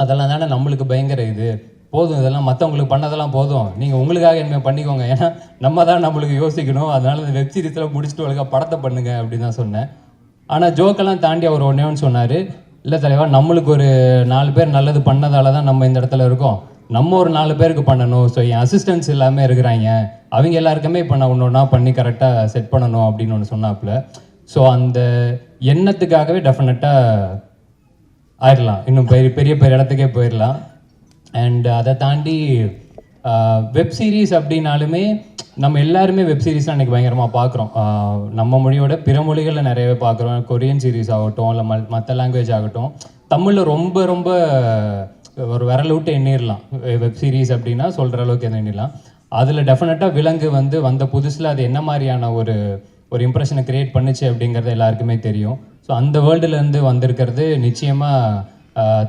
அதெல்லாம் தானே நம்மளுக்கு பயங்கர இது. போதும், இதெல்லாம் மற்றவங்களுக்கு பண்ணதெல்லாம் போதும், நீங்கள் உங்களுக்காக என்ன பண்ணிக்கோங்க, ஏன்னா நம்ம தான் நம்மளுக்கு யோசிக்கணும். அதனால் இந்த வெப் சீரிஸில் முடிச்சுட்டு ஒழுங்காக படத்தை பண்ணுங்க அப்படின்னு தான் சொன்னேன். ஆனால் ஜோக்கெல்லாம் தாண்டி அவர் ஒன்றே ஒன்று சொன்னார், இல்லை தலைவா நம்மளுக்கு ஒரு 4 பேர் நல்லது பண்ணதால தான் நம்ம இந்த இடத்துல இருக்கோம், நம்ம ஒரு 4 பேருக்கு பண்ணணும். ஸோ என் அசிஸ்டன்ஸ் எல்லாமே இருக்கிறாங்க, அவங்க எல்லாருக்குமே இப்போ நான் ஒன்று ஒன்றா பண்ணி கரெக்டாக செட் பண்ணணும் அப்படின்னு ஒன்று சொன்னாப்புல. ஸோ அந்த எண்ணத்துக்காகவே டெஃபினட்டாக ஆயிடலாம், இன்னும் பெரிய பெரிய இடத்துக்கே போயிடலாம். அண்ட் அதை தாண்டி வெப் சீரிஸ் அப்படின்னாலுமே நம்ம எல்லாருமே வெப் சீரிஸ்லாம் இன்றைக்கி பயங்கரமாக பார்க்குறோம். நம்ம மொழியோட பிற மொழிகளில் நிறையவே பார்க்குறோம். கொரியன் சீரிஸ் ஆகட்டும், இல்லை மற்ற லாங்குவேஜ் ஆகட்டும். தமிழில் ரொம்ப ரொம்ப ஒரு விரல் விட்டு எண்ணிடலாம் வெப் சீரிஸ் அப்படின்னா, சொல்கிற அளவுக்கு எண்ணிடலாம். அதில் டெஃபினட்டாக விலங்கு வந்து வந்த புதுசில் அது என்ன மாதிரியான ஒரு இம்ப்ரெஷனை க்ரியேட் பண்ணுச்சு அப்படிங்கிறது எல்லாருக்குமே தெரியும். ஸோ அந்த வேர்ல்டுலேருந்து வந்திருக்கிறது நிச்சயமாக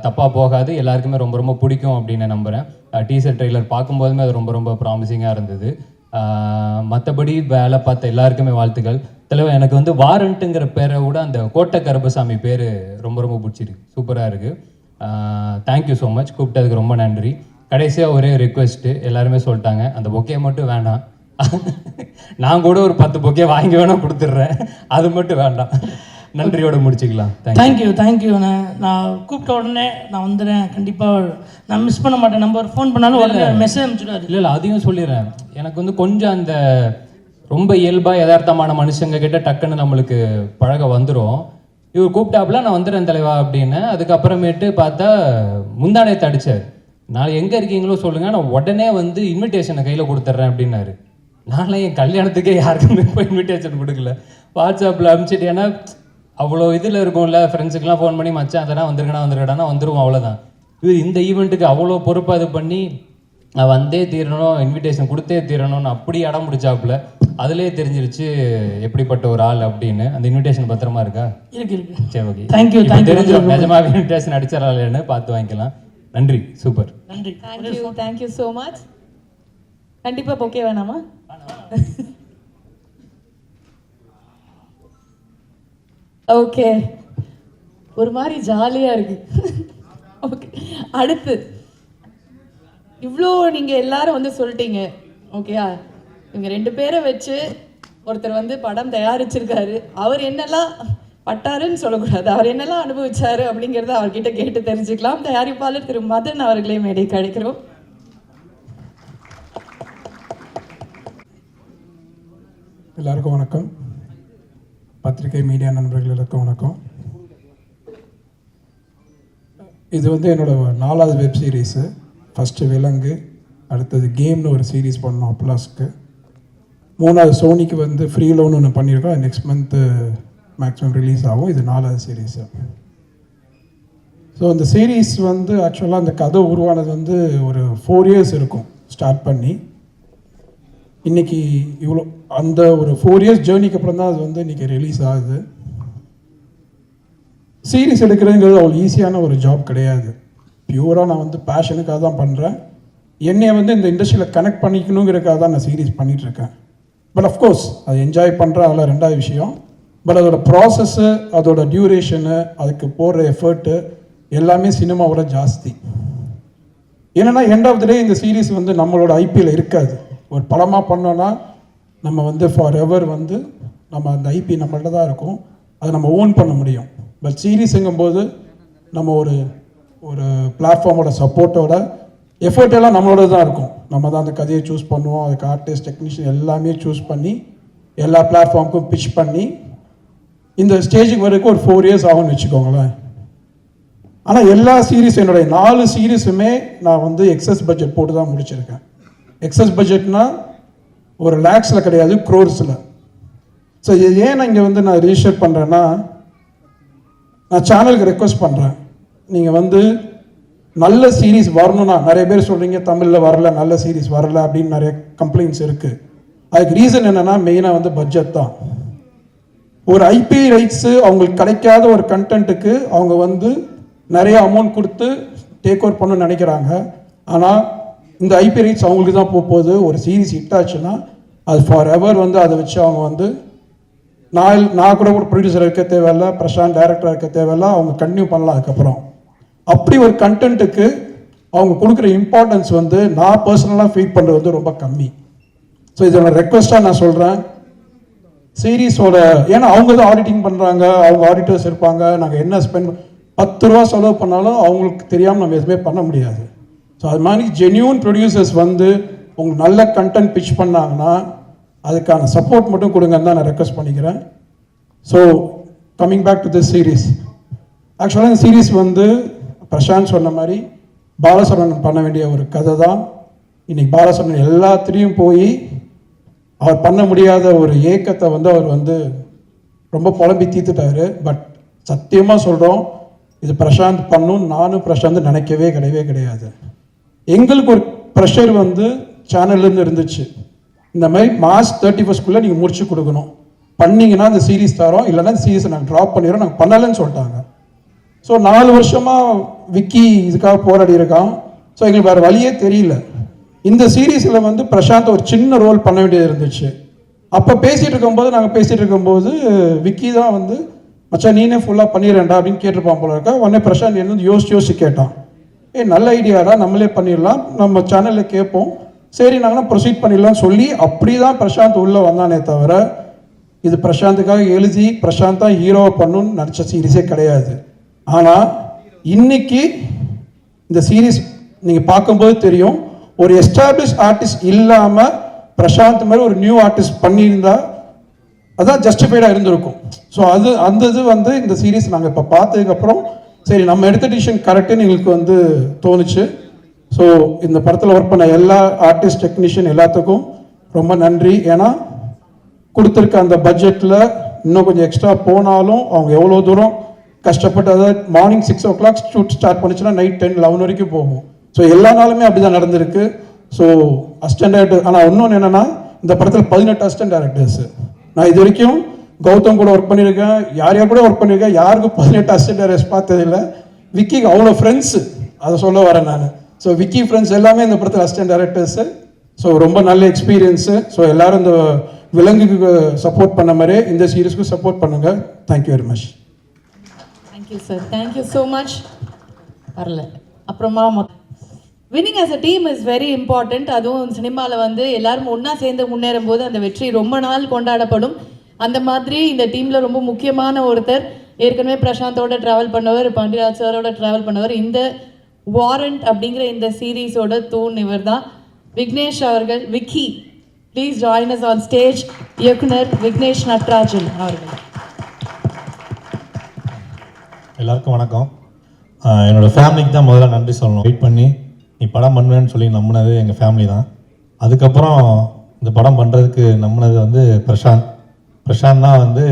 தப்பாக போகாது, எல்லாருக்குமே ரொம்ப ரொம்ப பிடிக்கும் அப்படின்னு நம்புகிறேன். டீசர் ட்ரெய்லர் பார்க்கும்போதுமே அது ரொம்ப ரொம்ப ப்ராமிசிங்காக இருந்தது. மற்றபடி வேலை பார்த்த எல்லாருக்குமே வாழ்த்துக்கள். தலைவர் எனக்கு வந்து வாரண்ட்டுங்கிற பேரை விட அந்த கோட்டை கருப்பசாமி பேர் ரொம்ப ரொம்ப பிடிச்சிருக்கு, சூப்பராக இருக்குது. தேங்க்யூ ஸோ மச், கூப்பிட்டதுக்கு ரொம்ப நன்றி. கடைசியாக ஒரே ரெக்வெஸ்ட்டு, எல்லாருமே சொல்லிட்டாங்க அந்த பொக்கே மட்டும் வேண்டாம், நான் கூட ஒரு 10 பொக்கே வாங்கி வேணால் கொடுத்துட்றேன், அது மட்டும் வேண்டாம். நன்றியோடு முடிச்சுக்கலாம். தேங்க்யூ. நான் கூப்பிட்ட உடனே நான் வந்துடுறேன், கண்டிப்பாக நான் மிஸ் பண்ண மாட்டேன். நம்பர் ஃபோன் பண்ணாலும் உடனே மெசேஜ் அனுப்பிச்சுடுவார். இல்லை அதையும் சொல்லிடுறேன். எனக்கு வந்து கொஞ்சம் அந்த ரொம்ப இயல்பாக யதார்த்தமான மனுஷங்க கிட்ட டக்குன்னு நம்மளுக்கு பழக வந்துடும். இவர் கூப்பிட்டாப்புல நான் வந்துடுறேன் தலைவா அப்படின்னு. அதுக்கப்புறமேட்டு பார்த்தா முந்தானத்தை அடித்தார். நான் எங்கே இருக்கீங்களோ சொல்லுங்கள், நான் உடனே வந்து இன்விடேஷனை கையில் கொடுத்துட்றேன் அப்படின்னாரு. நான்லாம் என் கல்யாணத்துக்கே யாருக்குமே இப்போ இன்விடேஷன் கொடுக்கல, வாட்ஸ்அப்பில் அனுப்பிச்சிட்டு. ஏன்னா அவ்வளோ இதில் இருக்கும்ல, ஃப்ரெண்ட்ஸுக்கெலாம் ஃபோன் பண்ணி மச்சான் அதெல்லாம் வந்துருக்கடா வந்துடுவோம், அவ்வளோதான். இவர் இந்த ஈவெண்ட்டுக்கு அவ்வளோ பொறுப்பாக இது பண்ணி நான் வந்தே தீரணும், இன்விடேஷன் கொடுத்தே தீரணும்னு அப்படி இடம் முடிச்சாப்புல. அதுலேயே தெரிஞ்சிருச்சு எப்படிப்பட்ட ஒரு ஆள் அப்படின்னு. அந்த இன்விடேஷன் பத்திரமா இருக்கா? இருக்கு. சரி, ஓகே, தேங்க்யூ. தெரிஞ்சிடும் நிஜமாக இன்விடேஷன் அடிச்சிடறான்னு பார்த்து வாங்கிக்கலாம். நன்றி, சூப்பர். நன்றி. Thank you so much. கண்டிப்பாக பொக்கே வேணாமா? ஓகே, ஒரு மாதிரி ஜாலியாக இருக்கு. ஓகே, அடுத்து இவ்வளோ நீங்கள் எல்லாரும் வந்து சொல்லிட்டீங்க. ஓகேயா, இவங்க 2 பேரை வச்சு ஒருத்தர் வந்து படம் தயாரிச்சிருக்காரு. அவர் என்னெல்லாம் பட்டாருன்னு சொல்லக்கூடாது, அவர் என்னெல்லாம் அனுபவிச்சாரு அப்படிங்கிறத அவர்கிட்ட கேட்டு தெரிஞ்சுக்கலாம். தயாரிப்பாளர் திரு மதன் அவர்களே மேடைக்கு அழைக்கிறோம். எல்லாருக்கும் வணக்கம். பத்திரிகை மீடியா நண்பர்கள் எல்லாருக்கும் வணக்கம். இது வந்து என்னோட 4வது வெப் சீரிஸு. ஃபஸ்ட்டு விலங்கு, அடுத்தது கேம்னு ஒரு சீரீஸ் பண்ணோம் அப்லாஸ்க்கு. 3வது சோனிக்கு வந்து ஃப்ரீ லோன் ஒன்று பண்ணியிருக்கோம். நெக்ஸ்ட் மந்த்து மேக்ஸிமம் ரிலீஸ் ஆகும். இது 4வது சீரீஸு. ஸோ இந்த சீரீஸ் வந்து ஆக்சுவலாக அந்த கதை உருவானது வந்து ஒரு 4 இயர்ஸ் இருக்கும் ஸ்டார்ட் பண்ணி. இன்றைக்கி இவ்வளோ அந்த ஒரு 4 இயர்ஸ் ஜேர்னிக்கு அப்புறம் தான் அது வந்து இன்றைக்கி ரிலீஸ் ஆகுது. சீரீஸ் எடுக்கிறதுங்கிறது அவ்வளோ ஈஸியான ஒரு ஜாப் கிடையாது. பியூராக நான் வந்து பேஷனுக்காக தான் பண்ணுறேன். என்னையை வந்து இந்த இண்டஸ்ட்ரியில் கனெக்ட் பண்ணிக்கணுங்கிறதுக்காக தான் நான் சீரீஸ் பண்ணிகிட்ருக்கேன். பட் அஃப்கோர்ஸ் அது என்ஜாய் பண்ணுறேன், அதில் 2வது விஷயம். பட் அதோட ப்ராசஸ்ஸு, அதோட டியூரேஷனு, அதுக்கு போடுற எஃபர்ட்டு எல்லாமே சினிமாவோட ஜாஸ்தி. என்னென்னா எண்ட் ஆஃப் த டே இந்த சீரீஸ் வந்து நம்மளோட ஐபியில் இருக்காது. ஒரு படமாக பண்ணோன்னா நம்ம வந்து ஃபார் எவர் வந்து நம்ம அந்த ஐபி நம்மள்ட்ட தான் இருக்கும், அதை நம்ம ஓன் பண்ண முடியும். பட் சீரீஸுங்கும்போது நம்ம ஒரு பிளாட்ஃபார்மோட சப்போர்ட்டோட எஃபர்ட் எல்லாம் நம்மளோட தான் இருக்கும். நம்ம தான் அந்த கதையை சூஸ் பண்ணுவோம், அதுக்கு ஆர்டிஸ்ட் டெக்னீஷியன் எல்லாமே சூஸ் பண்ணி எல்லா பிளாட்ஃபார்முக்கும் பிச் பண்ணி இந்த ஸ்டேஜுக்கு வரைக்கும் ஒரு 4 இயர்ஸ் ஆகும்னு வச்சுக்கோங்களேன். ஆனால் எல்லா சீரீஸ் என்னுடைய 4 சீரீஸுமே நான் வந்து எக்ஸஸ் பட்ஜெட் போட்டு தான் முடிச்சிருக்கேன். எக்ஸஸ் பட்ஜெட்னா ஒரு லேக்ஸில் கிடையாது, க்ரோர்ஸில். ஸோ இது ஏன் நான் இங்கே வந்து நான் ரிஜிஸ்டர் பண்ணுறேன்னா, நான் சேனலுக்கு ரெக்வஸ்ட் பண்ணுறேன், நீங்கள் வந்து நல்ல சீரீஸ் வரணும்னா, நிறைய பேர் சொல்கிறீங்க தமிழில் வரல, நல்ல சீரீஸ் வரல அப்படின்னு நிறைய கம்ப்ளைண்ட்ஸ் இருக்குது. அதுக்கு ரீசன் என்னென்னா மெயினாக வந்து பட்ஜெட் தான். ஒரு ஐபி ரைட்ஸு அவங்களுக்கு கிடைக்காத ஒரு கண்டென்ட்டுக்கு அவங்க வந்து நிறைய அமௌண்ட் கொடுத்து டேக் ஓவர் பண்ணணும்னு நினைக்கிறாங்க. ஆனால் இந்த ஐபி ரைட்ஸ் அவங்களுக்கு தான் போகுது. ஒரு சீரீஸ் ஹிட் ஆச்சுன்னா அது ஃபார் எவர் வந்து அதை வச்சு அவங்க வந்து நான் கூட ஒரு ப்ரொடியூசர் இருக்க தேவையில்லை, பிரசாந்த் டைரக்டர் இருக்க தேவையில்லை, அவங்க கண்டினியூ பண்ணலாம். அதுக்கப்புறம் அப்படி ஒரு கண்டென்ட்டுக்கு அவங்க கொடுக்குற இம்பார்ட்டன்ஸ் வந்து நான் பர்சனலாக ஃபீல் பண்ணுறது வந்து ரொம்ப கம்மி. ஸோ இதோட ரெக்வஸ்ட்டாக நான் சொல்கிறேன், சீரீஸோட, ஏன்னா அவங்க தான் ஆடிட்டிங் பண்ணுறாங்க, அவங்க ஆடிட்டர்ஸ் இருப்பாங்க. நாங்கள் என்ன ஸ்பெண்ட் 10 ரூபா செலவு பண்ணாலும் அவங்களுக்கு தெரியாமல் நம்ம எதுவுமே பண்ண முடியாது. ஸோ அது மாதிரி ஜென்யூன் ப்ரொடியூசர்ஸ் வந்து உங்களுக்கு நல்ல கண்டென்ட் பிச் பண்ணாங்கன்னா அதுக்கான சப்போர்ட் மட்டும் கொடுங்கன்னு தான் நான் ரெக்வஸ்ட் பண்ணிக்கிறேன். So coming back to this series, ஆக்சுவலாக இந்த சீரீஸ் வந்து பிரசாந்த் சொன்ன மாதிரி பாலசரவணன் பண்ண வேண்டிய ஒரு கதை தான். இன்றைக்கி பாலசரவணன் எல்லாத்துலேயும் போய் அவர் பண்ண முடியாத ஒரு ஏக்கத்தை வந்து அவர் வந்து ரொம்ப புலம்பி தீர்த்துட்டாரு. பட் சத்தியமாக சொல்கிறோம், இது பிரசாந்த் பண்ணும் நானும் பிரசாந்த் நினைக்கவே கிடையாது. எங்களுக்கு ஒரு ப்ரெஷர் வந்து சேனல்லேருந்து இருந்துச்சு, இந்த மாதிரி மார்ச் 31 நீங்கள் முடிச்சு கொடுக்கணும், பண்ணிங்கன்னா இந்த சீரீஸ் தரோம், இல்லைன்னா இந்த சீரீஸை நாங்கள் ட்ராப் பண்ணிடுறோம், நாங்கள் பண்ணலைன்னு சொல்லிட்டாங்க. ஸோ 4 வருஷமாக விக்கி இதுக்காக போராடி இருக்கான். ஸோ எங்களுக்கு வேறு வழியே தெரியல. இந்த சீரீஸில் வந்து பிரசாந்த் ஒரு சின்ன ரோல் பண்ண வேண்டியது இருந்துச்சு. அப்போ நாங்கள் பேசிகிட்டு இருக்கும்போது விக்கி தான் வந்து மச்சான் நீனே ஃபுல்லாக பண்ணிடுறேன்டா அப்படின்னு கேட்டிருப்பான் போல இருக்கா. உடனே பிரசாந்த் என்ன யோசிச்சு கேட்டான், நல்ல ஐடியாடா, நம்மளே பண்ணிடலாம், நம்ம சேனலில் கேட்போம், சரி நாங்கள் ப்ரொசீட் பண்ணிடலாம்னு சொல்லி அப்படி தான் பிரசாந்த் உள்ளே வந்தானே தவிர இது பிரசாந்துக்காக எழுதி பிரசாந்த் தான் ஹீரோவை பண்ணணும்னு நினச்ச சீரீஸே கிடையாது. ஆனால் இன்னைக்கு இந்த சீரீஸ் நீங்கள் பார்க்கும்போது தெரியும், ஒரு எஸ்டாப்ளிஷ் ஆர்டிஸ்ட் இல்லாமல் பிரசாந்த் மாதிரி ஒரு நியூ ஆர்டிஸ்ட் பண்ணியிருந்தா அதான் ஜஸ்டிஃபைடாக இருந்திருக்கும். ஸோ அந்த இது வந்து இந்த சீரீஸ் நாங்கள் இப்போ பார்த்ததுக்கப்புறம் சரி நம்ம எடுத்த டிசிஷன் கரெக்டுன்னு எங்களுக்கு வந்து தோணுச்சு. ஸோ இந்த படத்தில் ஒர்க் பண்ண எல்லா ஆர்டிஸ்ட் டெக்னீஷியன் எல்லாத்துக்கும் ரொம்ப நன்றி. ஏன்னா கொடுத்துருக்க அந்த பட்ஜெட்டில் இன்னும் கொஞ்சம் எக்ஸ்ட்ரா போனாலும் அவங்க எவ்வளோ தூரம் கஷ்டப்பட்டு, அதாவது மார்னிங் 6 o'clock ஷூட் ஸ்டார்ட் பண்ணிச்சுன்னா நைட் 10-11 வரைக்கும் போகும். ஸோ எல்லா நாளுமே அப்படி தான் நடந்திருக்கு. ஸோ அசிஸ்டன்ட் டைரக்டர், ஆனால் இன்னொன்று என்னென்னா இந்த படத்தில் 18 அசிஸ்டன்ட் டைரக்டர்ஸு. நான் இது வரைக்கும் கௌதம் கூட ஒர்க் பண்ணியிருக்கேன், யார் கூட ஒர்க் பண்ணியிருக்கேன், யாருக்கும் 18 அசிஸ்டன்ட் டைரக்டர்ஸ் பார்த்ததில்லை. விக்கிக்கு அவ்வளோ ஃப்ரெண்ட்ஸு, அதை சொல்ல வரேன் நான். ஸோ விக்கி ஃப்ரெண்ட்ஸ் எல்லாமே இந்த படத்தில் அசிஸ்டன்ட் டைரக்டர்ஸு. ஸோ ரொம்ப நல்ல எக்ஸ்பீரியன்ஸு. ஸோ எல்லோரும் இந்த விலங்குக்கு சப்போர்ட் பண்ண மாதிரியே இந்த சீரீஸ்க்கு சப்போர்ட் பண்ணுங்கள். Thank you very much. Thank you sir, thank you so much. வரல அப்புறமா winning as a team is very important. அதுவும் சினிமாவில் வந்து எல்லாரும் ஒன்றா சேர்ந்து முன்னேறும் போது அந்த வெற்றி ரொம்ப நாள் கொண்டாடப்படும். அந்த மாதிரி இந்த டீமில் ரொம்ப முக்கியமான ஒருத்தர், ஏற்கனவே பிரசாந்தோட ட்ராவல் பண்ணவர், பாண்டியராஜ் சாரோட ட்ராவல் பண்ணவர், இந்த வாரண்ட் அப்படிங்கிற இந்த சீரீஸோட தூண் இவர் தான் விக்னேஷ் அவர்கள். Vicky, please join us on stage. இயக்குனர் விக்னேஷ் நட்ராஜன் அவர்கள். எல்லாருக்கும் வணக்கம். என்னோடய ஃபேமிலிக்கு தான் முதல்ல நன்றி சொல்லணும். வெயிட் பண்ணி நீ படம் பண்ணுவேன்னு சொல்லி நம்பினது எங்கள் ஃபேமிலி தான். அதுக்கப்புறம் இந்த படம் பண்ணுறதுக்கு நம்பினது வந்து பிரசாந்த் தான் வந்து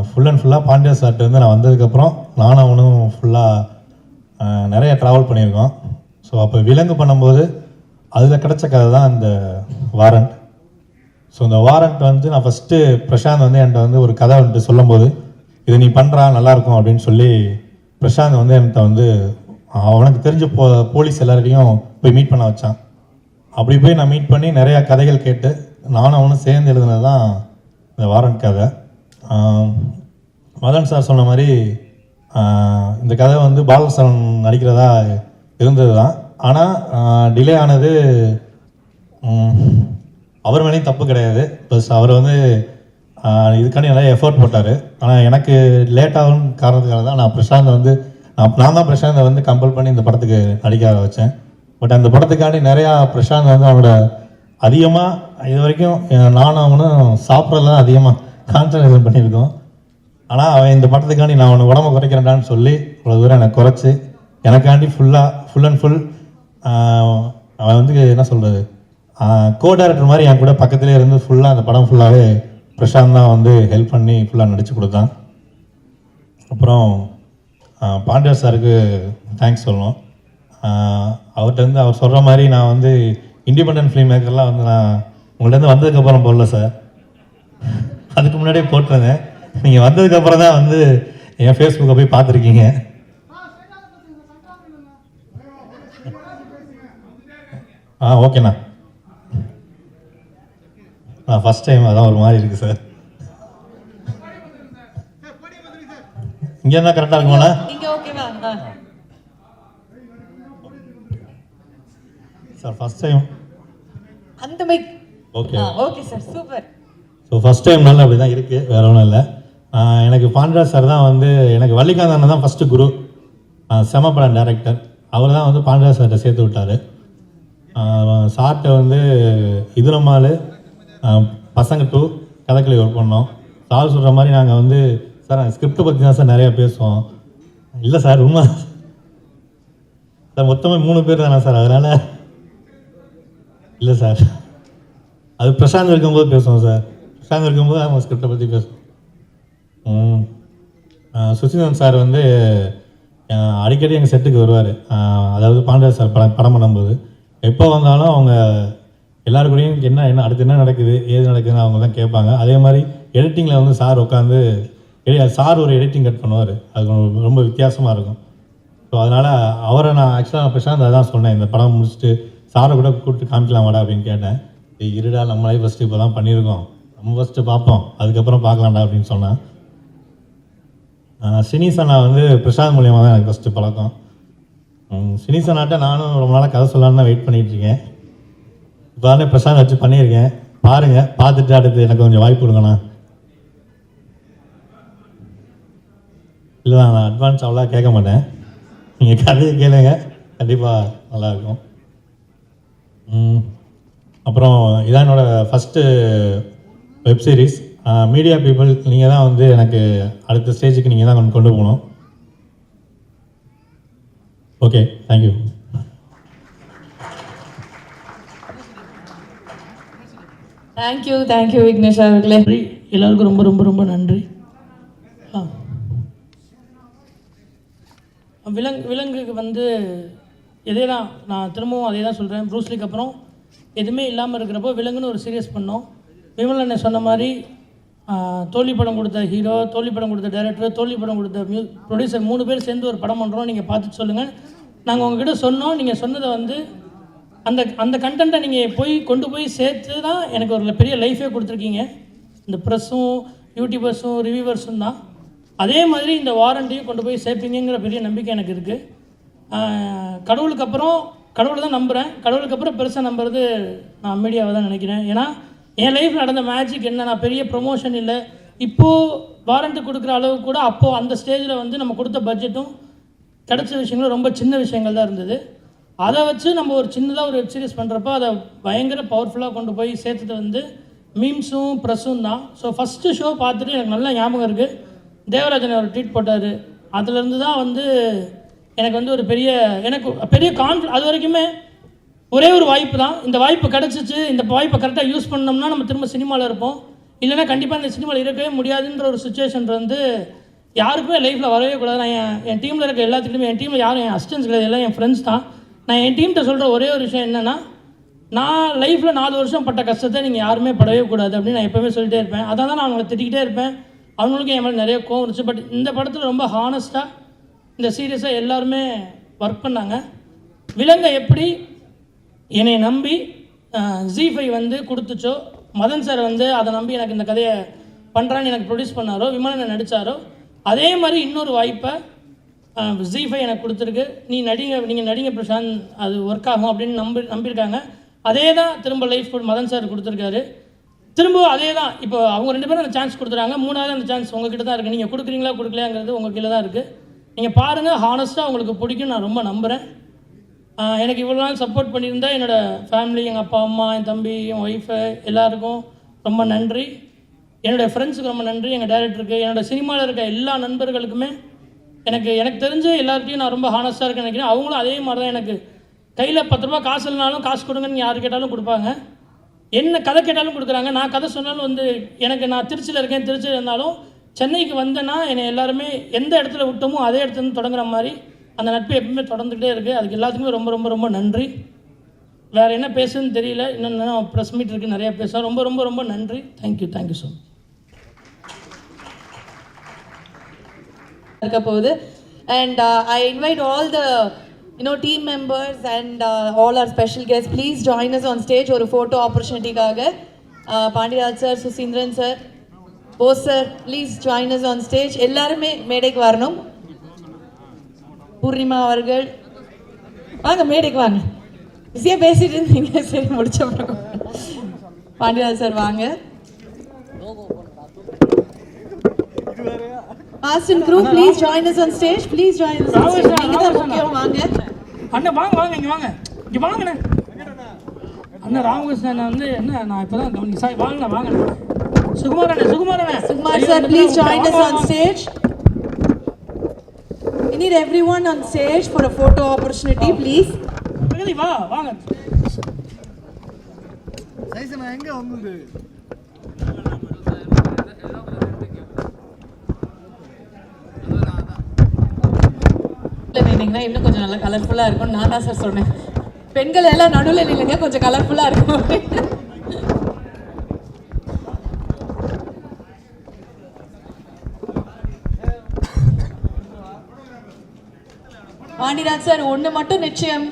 ஃபுல் அண்ட் ஃபுல்லாக பாண்டியா சார்ட்டு வந்து நான் வந்ததுக்கப்புறம் நானும் அவனும் ஃபுல்லாக நிறைய ட்ராவல் பண்ணியிருக்கோம். ஸோ அப்போ விலங்கு பண்ணும்போது அதில் கிடச்ச கதை தான் இந்த வாரண்ட். ஸோ இந்த வாரண்ட் வந்து நான் ஃபஸ்ட்டு பிரசாந்த் வந்து என்கிட்ட வந்து ஒரு கதை வந்துட்டு சொல்லும்போது இது நீ பண்ணுறா நல்லாயிருக்கும் அப்படின்னு சொல்லி பிரசாந்த் வந்து என்கிட்ட வந்து அவனுக்கு தெரிஞ்ச போலீஸ் எல்லாரையும் போய் மீட் பண்ண வச்சான். அப்படி போய் நான் மீட் பண்ணி நிறையா கதைகள் கேட்டு நானும் அவனும் சேர்ந்து எழுதுனது தான் இந்த வாரண்ட் கதை. மதன் சார் சொன்ன மாதிரி இந்த கதை வந்து பாலசரன் நடிக்கிறதா இருந்தது தான். ஆனால் டிலே ஆனது அவர் மேலேயும் தப்பு கிடையாது. ப்ளஸ் அவர் வந்து இதுக்காண்டி நிறைய எஃபர்ட் போட்டார். ஆனால் எனக்கு லேட் ஆகும் காரணத்துக்காக தான் நான் பிரசாந்தை வந்து நான் தான் பிரசாந்தை வந்து கம்பல் பண்ணி இந்த படத்துக்கு நடிக்க வச்சேன். பட் அந்த படத்துக்காண்டி நிறையா பிரசாந்த் வந்து அவனோட அதிகமாக இது வரைக்கும் நானும் அவனும் சாப்பிட்றதுல தான் அதிகமாக கான்சன்ட்ரேஷன் பண்ணியிருக்கோம். ஆனால் அவன் இந்த படத்துக்காண்டி நான் அவனை உடம்பு குறைக்கிறேன்டான்னு சொல்லி இவ்வளோ தூரம் எனக்கு குறைச்சி எனக்காண்டி ஃபுல் அண்ட் ஃபுல் அவன் வந்து என்ன சொல்கிறது கோ டைரக்டர் மாதிரி என் கூட பக்கத்துலேயே இருந்து ஃபுல்லாக அந்த படம் ஃபுல்லாகவே பிரசாந்த் தான் வந்து ஹெல்ப் பண்ணி ஃபுல்லாக நடித்து கொடுத்தான். அப்புறம் பாண்டியா சாருக்கு தேங்க்ஸ் சொல்லணும். அவர்கிட்ட வந்து அவர் சொல்கிற மாதிரி நான் வந்து இண்டிபெண்டன்ட் ஃபிலிம் மேக்கர்லாம் வந்து நான் உங்கள்கிட்ட வந்ததுக்கப்புறம் போடல சார், அதுக்கு முன்னாடியே போட்டிருந்தேன். நீங்கள் வந்ததுக்கப்புறம் தான் வந்து என் ஃபேஸ்புக்கை போய் பார்த்துருக்கீங்க. ஓகேண்ணா. ஃபஸ்ட் டைம் அதான் ஒரு மாதிரி இருக்குது சார். இங்கே இருந்தால் கரெக்டாக இருக்குமாண்ணா? சார் ஃபஸ்ட் டைம் அந்த mic okay okay sir, super. So first டைம்னால அப்படி தான் இருக்குது, வேறு ஒன்றும் இல்லை. எனக்கு பாண்டியராஜ் சார் தான் வந்து எனக்கு வள்ளிகாந்த் அண்ணன் தான் ஃபஸ்ட்டு குரு, செம படம் டைரக்டர். அவர் தான் வந்து பாண்டியராஜ் சார்கிட்ட சேர்த்து விட்டார். சார்கிட்ட வந்து இது நம்மால் பசங்க 2 கதைக்களி ஒர்க் பண்ணோம். சார் சொல்கிற மாதிரி நாங்கள் வந்து சார் நாங்கள் ஸ்கிரிப்டை பற்றி தான் சார் நிறையா பேசுவோம். இல்லை சார் உண்மை சார், மொத்தமாக 3 பேர் தானே சார், அதனால் இல்லை சார் அது பிரசாந்த் இருக்கும்போது பேசுவோம் சார். பிரசாந்த் இருக்கும்போது அவங்க ஸ்கிரிப்டை பற்றி பேசுவோம். சுசீந்திரன் சார் வந்து அடிக்கடி எங்கள் செட்டுக்கு வருவார். அதாவது பாண்டியராஜ் சார் படம் பண்ணும்போது எப்போ வந்தாலும் அவங்க எல்லாருக்கூடையும் என்ன அடுத்து என்ன நடக்குது ஏது நடக்குதுன்னு அவங்க தான் கேட்பாங்க. அதே மாதிரி எடிட்டிங்கில் வந்து சார் உட்காந்து சார் ஒரு எடிட்டிங் கட் பண்ணுவார், அது ரொம்ப வித்தியாசமாக இருக்கும். ஸோ அதனால் அவரை நான் ஆக்சுவலாக பிரசாந்த் அதான் சொன்னேன், இந்த படம் முடிச்சுட்டு சாரை கூட கூப்பிட்டு காமிக்கலாமாடா அப்படின்னு கேட்டேன். இருடா நம்மளே ஃபஸ்ட்டு இப்போ தான் பண்ணியிருக்கோம், நம்ம ஃபஸ்ட்டு பார்ப்போம் அதுக்கப்புறம் பார்க்கலாம்டா அப்படின்னு சொன்னேன். சினிசனா வந்து பிரசாந்த் மூலியமாக தான் எனக்கு ஃபஸ்ட்டு பழக்கம். சினிசனாட்ட நானும் ரொம்ப நாளாக கதை சொல்லலான்னு தான் வெயிட் பண்ணிகிட்ருக்கேன். இப்போ தானே பிரசாந்த் வச்சு பண்ணியிருக்கேன், பாருங்கள், பார்த்துட்டு அடுத்து எனக்கு கொஞ்சம் வாய்ப்பு கொடுங்கண்ணா. இல்லை நான் அட்வான்ஸ் அவ்வளோ கேட்க மாட்டேன், நீங்கள் கதையை கேளுங்க, கண்டிப்பாக நல்லாயிருக்கும். அப்புறம் இதான் என்னோடய first web series. Media people நீங்கள் தான் வந்து எனக்கு அடுத்த ஸ்டேஜுக்கு நீங்கள் தான் கொண்டு போகணும். Okay, thank you. தேங்க்யூ விக்னேஷ் அவர்களே. எல்லாருக்கும் ரொம்ப ரொம்ப ரொம்ப நன்றி. விலங்குக்கு வந்து இதே தான் நான் திரும்பவும் அதே தான் சொல்கிறேன். ப்ரூஸ்லிக்கு அப்புறம் எதுவுமே இல்லாமல் இருக்கிறப்போ விலங்குன்னு ஒரு சீரியஸ் பண்ணோம். விமல் அண்ணன் சொன்ன மாதிரி தோல்வி படம் கொடுத்த ஹீரோ, தோல்வி படம் கொடுத்த டைரக்டர், தோல்வி படம் கொடுத்த ப்ரொடியூசர் 3 பேர் சேர்ந்து ஒரு படம் பண்ணுறோம். நீங்கள் பார்த்துட்டு சொல்லுங்கள், நாங்கள் உங்ககிட்ட சொன்னோம். நீங்கள் சொன்னதை வந்து அந்த அந்த கண்டென்ட்டை நீங்கள் கொண்டு போய் சேர்த்து தான் எனக்கு ஒரு பெரிய லைஃபே கொடுத்துருக்கீங்க. இந்த ப்ரெஸ்ஸும் யூடியூபர்ஸும் ரிவ்யூவர்ஸும் தான். அதே மாதிரி இந்த வாரண்டியும் கொண்டு போய் சேர்ப்பீங்கிற பெரிய நம்பிக்கை எனக்கு இருக்குது. கடவுளுக்கு அப்புறம் கடவுளை தான் நம்புகிறேன். கடவுளுக்கு அப்புறம் பெருசாக நம்புறது நான் மீடியாவை தான் நினைக்கிறேன். ஏன்னா என் லைஃப்பில் நடந்த மேஜிக் என்ன, நான் பெரிய ப்ரொமோஷன் இல்லை, இப்போது வாரண்ட்டு கொடுக்குற அளவுக்கு கூட அப்போது அந்த ஸ்டேஜில் வந்து நம்ம கொடுத்த பட்ஜெட்டும் கிடைச்ச விஷயங்களும் ரொம்ப சின்ன விஷயங்கள் தான் இருந்தது. அதை வச்சு நம்ம ஒரு சின்னதாக ஒரு வெப் சீரிஸ் பண்ணுறப்போ அதை பயங்கர பவர்ஃபுல்லாக கொண்டு போய் சேர்த்தது வந்து மீம்ஸும் ப்ரெஸ்ஸும் தான். ஸோ ஃபஸ்ட்டு ஷோ பார்த்துட்டு எனக்கு நல்லா ஞாபகம் இருக்குது, தேவராஜன் ஒரு ட்வீட் போட்டார். அதுலேருந்து தான் வந்து எனக்கு வந்து ஒரு பெரிய அது வரைக்குமே ஒரே ஒரு வாய்ப்பு தான். இந்த வாய்ப்பு கிடச்சிச்சு, இந்த வாய்ப்பை கரெக்டாக யூஸ் பண்ணோம்னா நம்ம திரும்ப சினிமாவில் இருப்போம், இல்லைனா கண்டிப்பாக இந்த சினிமாவில் இருக்கவே முடியாதுன்ற ஒரு சுச்சுவேஷன் வந்து யாருக்குமே லைஃப்பில் வரவே கூடாது. நான் என் டீமில் இருக்க எல்லாத்துக்குமே, என் டீமில் யாரும் என் அசிஸ்டன்ஸ் கிடையாது, எல்லாம் என் ஃப்ரெண்ட்ஸ் தான். நான் என் டீம்கிட்ட சொல்கிற ஒரே ஒரு விஷயம் என்னென்னா, நான் லைஃப்பில் 4 வருஷம் பட்ட கஷ்டத்தை நீங்கள் யாருமே படவே கூடாது அப்படின்னு நான் எப்போவுமே சொல்லிட்டே இருப்பேன். அதான் நான் அவங்களை திட்டிக்கிட்டே இருப்பேன். அவங்களுக்கும் என் மேலே நிறைய கோவம் இருந்துச்சு. பட் இந்த படத்தில் ரொம்ப ஹானஸ்ட்டாக இந்த சீரியஸாக எல்லாருமே ஒர்க் பண்ணாங்க. விலங்கை எப்படி என்னை நம்பி ZEE5 வந்து கொடுத்துச்சோ, மதன் சார் வந்து அதை நம்பி எனக்கு இந்த கதையை பண்ணுறான்னு எனக்கு ப்ரொடியூஸ் பண்ணாரோ, விமலனை நடித்தாரோ, அதே மாதிரி இன்னொரு வாய்ப்பை ZEE5 எனக்கு கொடுத்துருக்கு. நீங்கள் நடிங்க பிரசாந்த், அது ஒர்க் ஆகும் அப்படின்னு நம்பியிருக்காங்க. அதே தான் திரும்ப லைஃப் மதன் சார் கொடுத்துருக்காரு. திரும்ப அதே தான் இப்போ அவங்க 2 பேரும் அந்த சான்ஸ் கொடுத்துறாங்க. 3வது அந்த சான்ஸ் உங்ககிட்ட தான் இருக்குது. நீங்கள் கொடுக்குறீங்களா கொடுக்கலையாங்கிறது உங்கள் கீழே தான் இருக்குது. நீங்கள் பாருங்கள், ஹானஸ்ட்டாக உங்களுக்கு பிடிக்கும், நான் ரொம்ப நம்புகிறேன். எனக்கு இவ்வளோ நாள் சப்போர்ட் பண்ணியிருந்தா என்னோடய ஃபேமிலி, எங்கள் அப்பா அம்மா, என் தம்பி, என் ஒய்ஃபு எல்லாருக்கும் ரொம்ப நன்றி. என்னோடய ஃப்ரெண்ட்ஸுக்கு ரொம்ப நன்றி, எங்கள் டைரக்டருக்கு, என்னோடய சினிமாவில் இருக்க எல்லா நண்பர்களுக்குமே. எனக்கு தெரிஞ்ச எல்லார்ட்டையும் நான் ரொம்ப ஹானஸ்ட்டாக இருக்கேன்னு நினைக்கிறேன். அவங்களும் அதே மாதிரி தான். எனக்கு கையில் 10 ரூபா காசு இல்லைனாலும் காசு கொடுங்கன்னு யார் கேட்டாலும் கொடுப்பாங்க, என்ன கதை கேட்டாலும் கொடுக்குறாங்க. நான் கதை சொன்னாலும் வந்து நான் திருச்சியில் இருக்கேன், திருச்சியில் இருந்தாலும் சென்னைக்கு வந்தேன்னா என்னை எல்லாருமே எந்த இடத்துல விட்டோமோ அதே இடத்துலேருந்து தொடங்குற மாதிரி அந்த நட்பு எப்பவுமே தொடர்ந்துகிட்டே இருக்குது. அதுக்கு எல்லாத்துக்குமே ரொம்ப ரொம்ப ரொம்ப நன்றி. வேறு என்ன பேசுன்னு தெரியல, இன்னும் ப்ரெஸ் மீட் இருக்குது, நிறையா பேச. ரொம்ப ரொம்ப ரொம்ப நன்றி. Thank you so much. இருக்க போகுது. And I invite all the team members and all our special guests, please join us on stage ஒரு photo opportunity காக. Pandiraj sir, Suseenthiran sir, Bose sir, please join us on stage. எல்லாருமே மேடைக்கு வரணும். பூர்ணிமா அவர்கள் வாங்க, மேடைக்கு வாங்க. பிஸியாக பேசிட்டு இருந்தீங்க, சரி முடிச்ச அப்புறம். பாண்டியராஜ் சார் வாங்க. Cast and crew, please join us on stage. Please join us on stage. நீங்க தான் முக்கியம், வாங்க. அண்ணா வாங்க இங்கே வாங்கண்ணே. அண்ணா ராமகிருஷ்ணன் வந்து என்ன, நான் இப்போ தான் கவனிக்க. வாங்க. Sukumar sir, please join us on stage. We need everyone on stage for a photo opportunity, please. வாங்க. சைசனா எங்க வந்து நின்னீங்கன்னா இன்னும் கொஞ்சம் நல்லா கலர்ஃபுல்லாக இருக்கும். நான் தான் சார் சொன்னேன், பெண்கள் எல்லாம் நடுவில் நில்லுங்க, கொஞ்சம் கலர்ஃபுல்லாக இருக்கும். பாண்டியராஜ் சார், ஒன்று மட்டும் நிச்சயம்,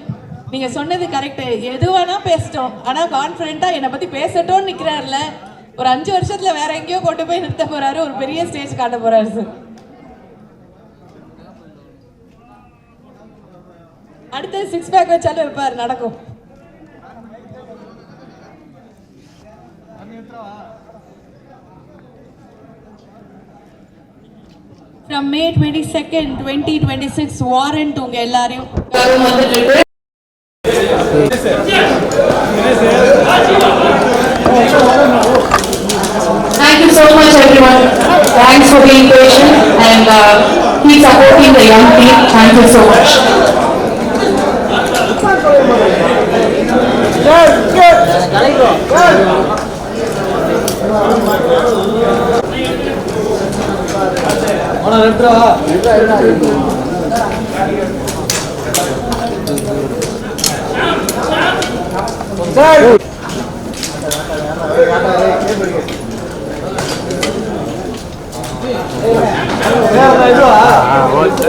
நீங்கள் சொன்னது கரெக்டு. எது வேணால் பேசிட்டோம், ஆனால் கான்ஃபிடென்ட்டாக என்னை பற்றி பேசட்டோன்னு நிற்கிறாருல, ஒரு 5 வருஷத்தில் வேற எங்கேயோ கொண்டு போய் நிறுத்த போகிறாரு, ஒரு பெரிய ஸ்டேஜ் காட்ட போகிறாரு சார். அடுத்து 6 பேக் வச்சாலும் இருப்பார், நடக்கும். From May 22nd, 2026 வாரண்ட் உங்க எல்லாரையும் Thank you so much everyone. Thanks for being patient and keep supporting the young team. Thank you so much. Hey!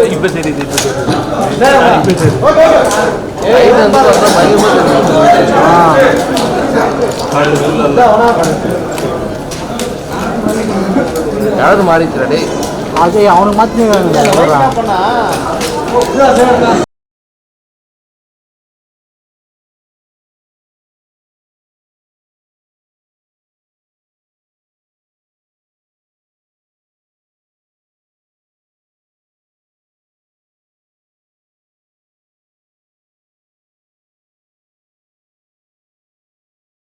இப்போ தெரியுது யாராவது மாறிச்சுடா டேய் அது அவனுக்கு மாற்றி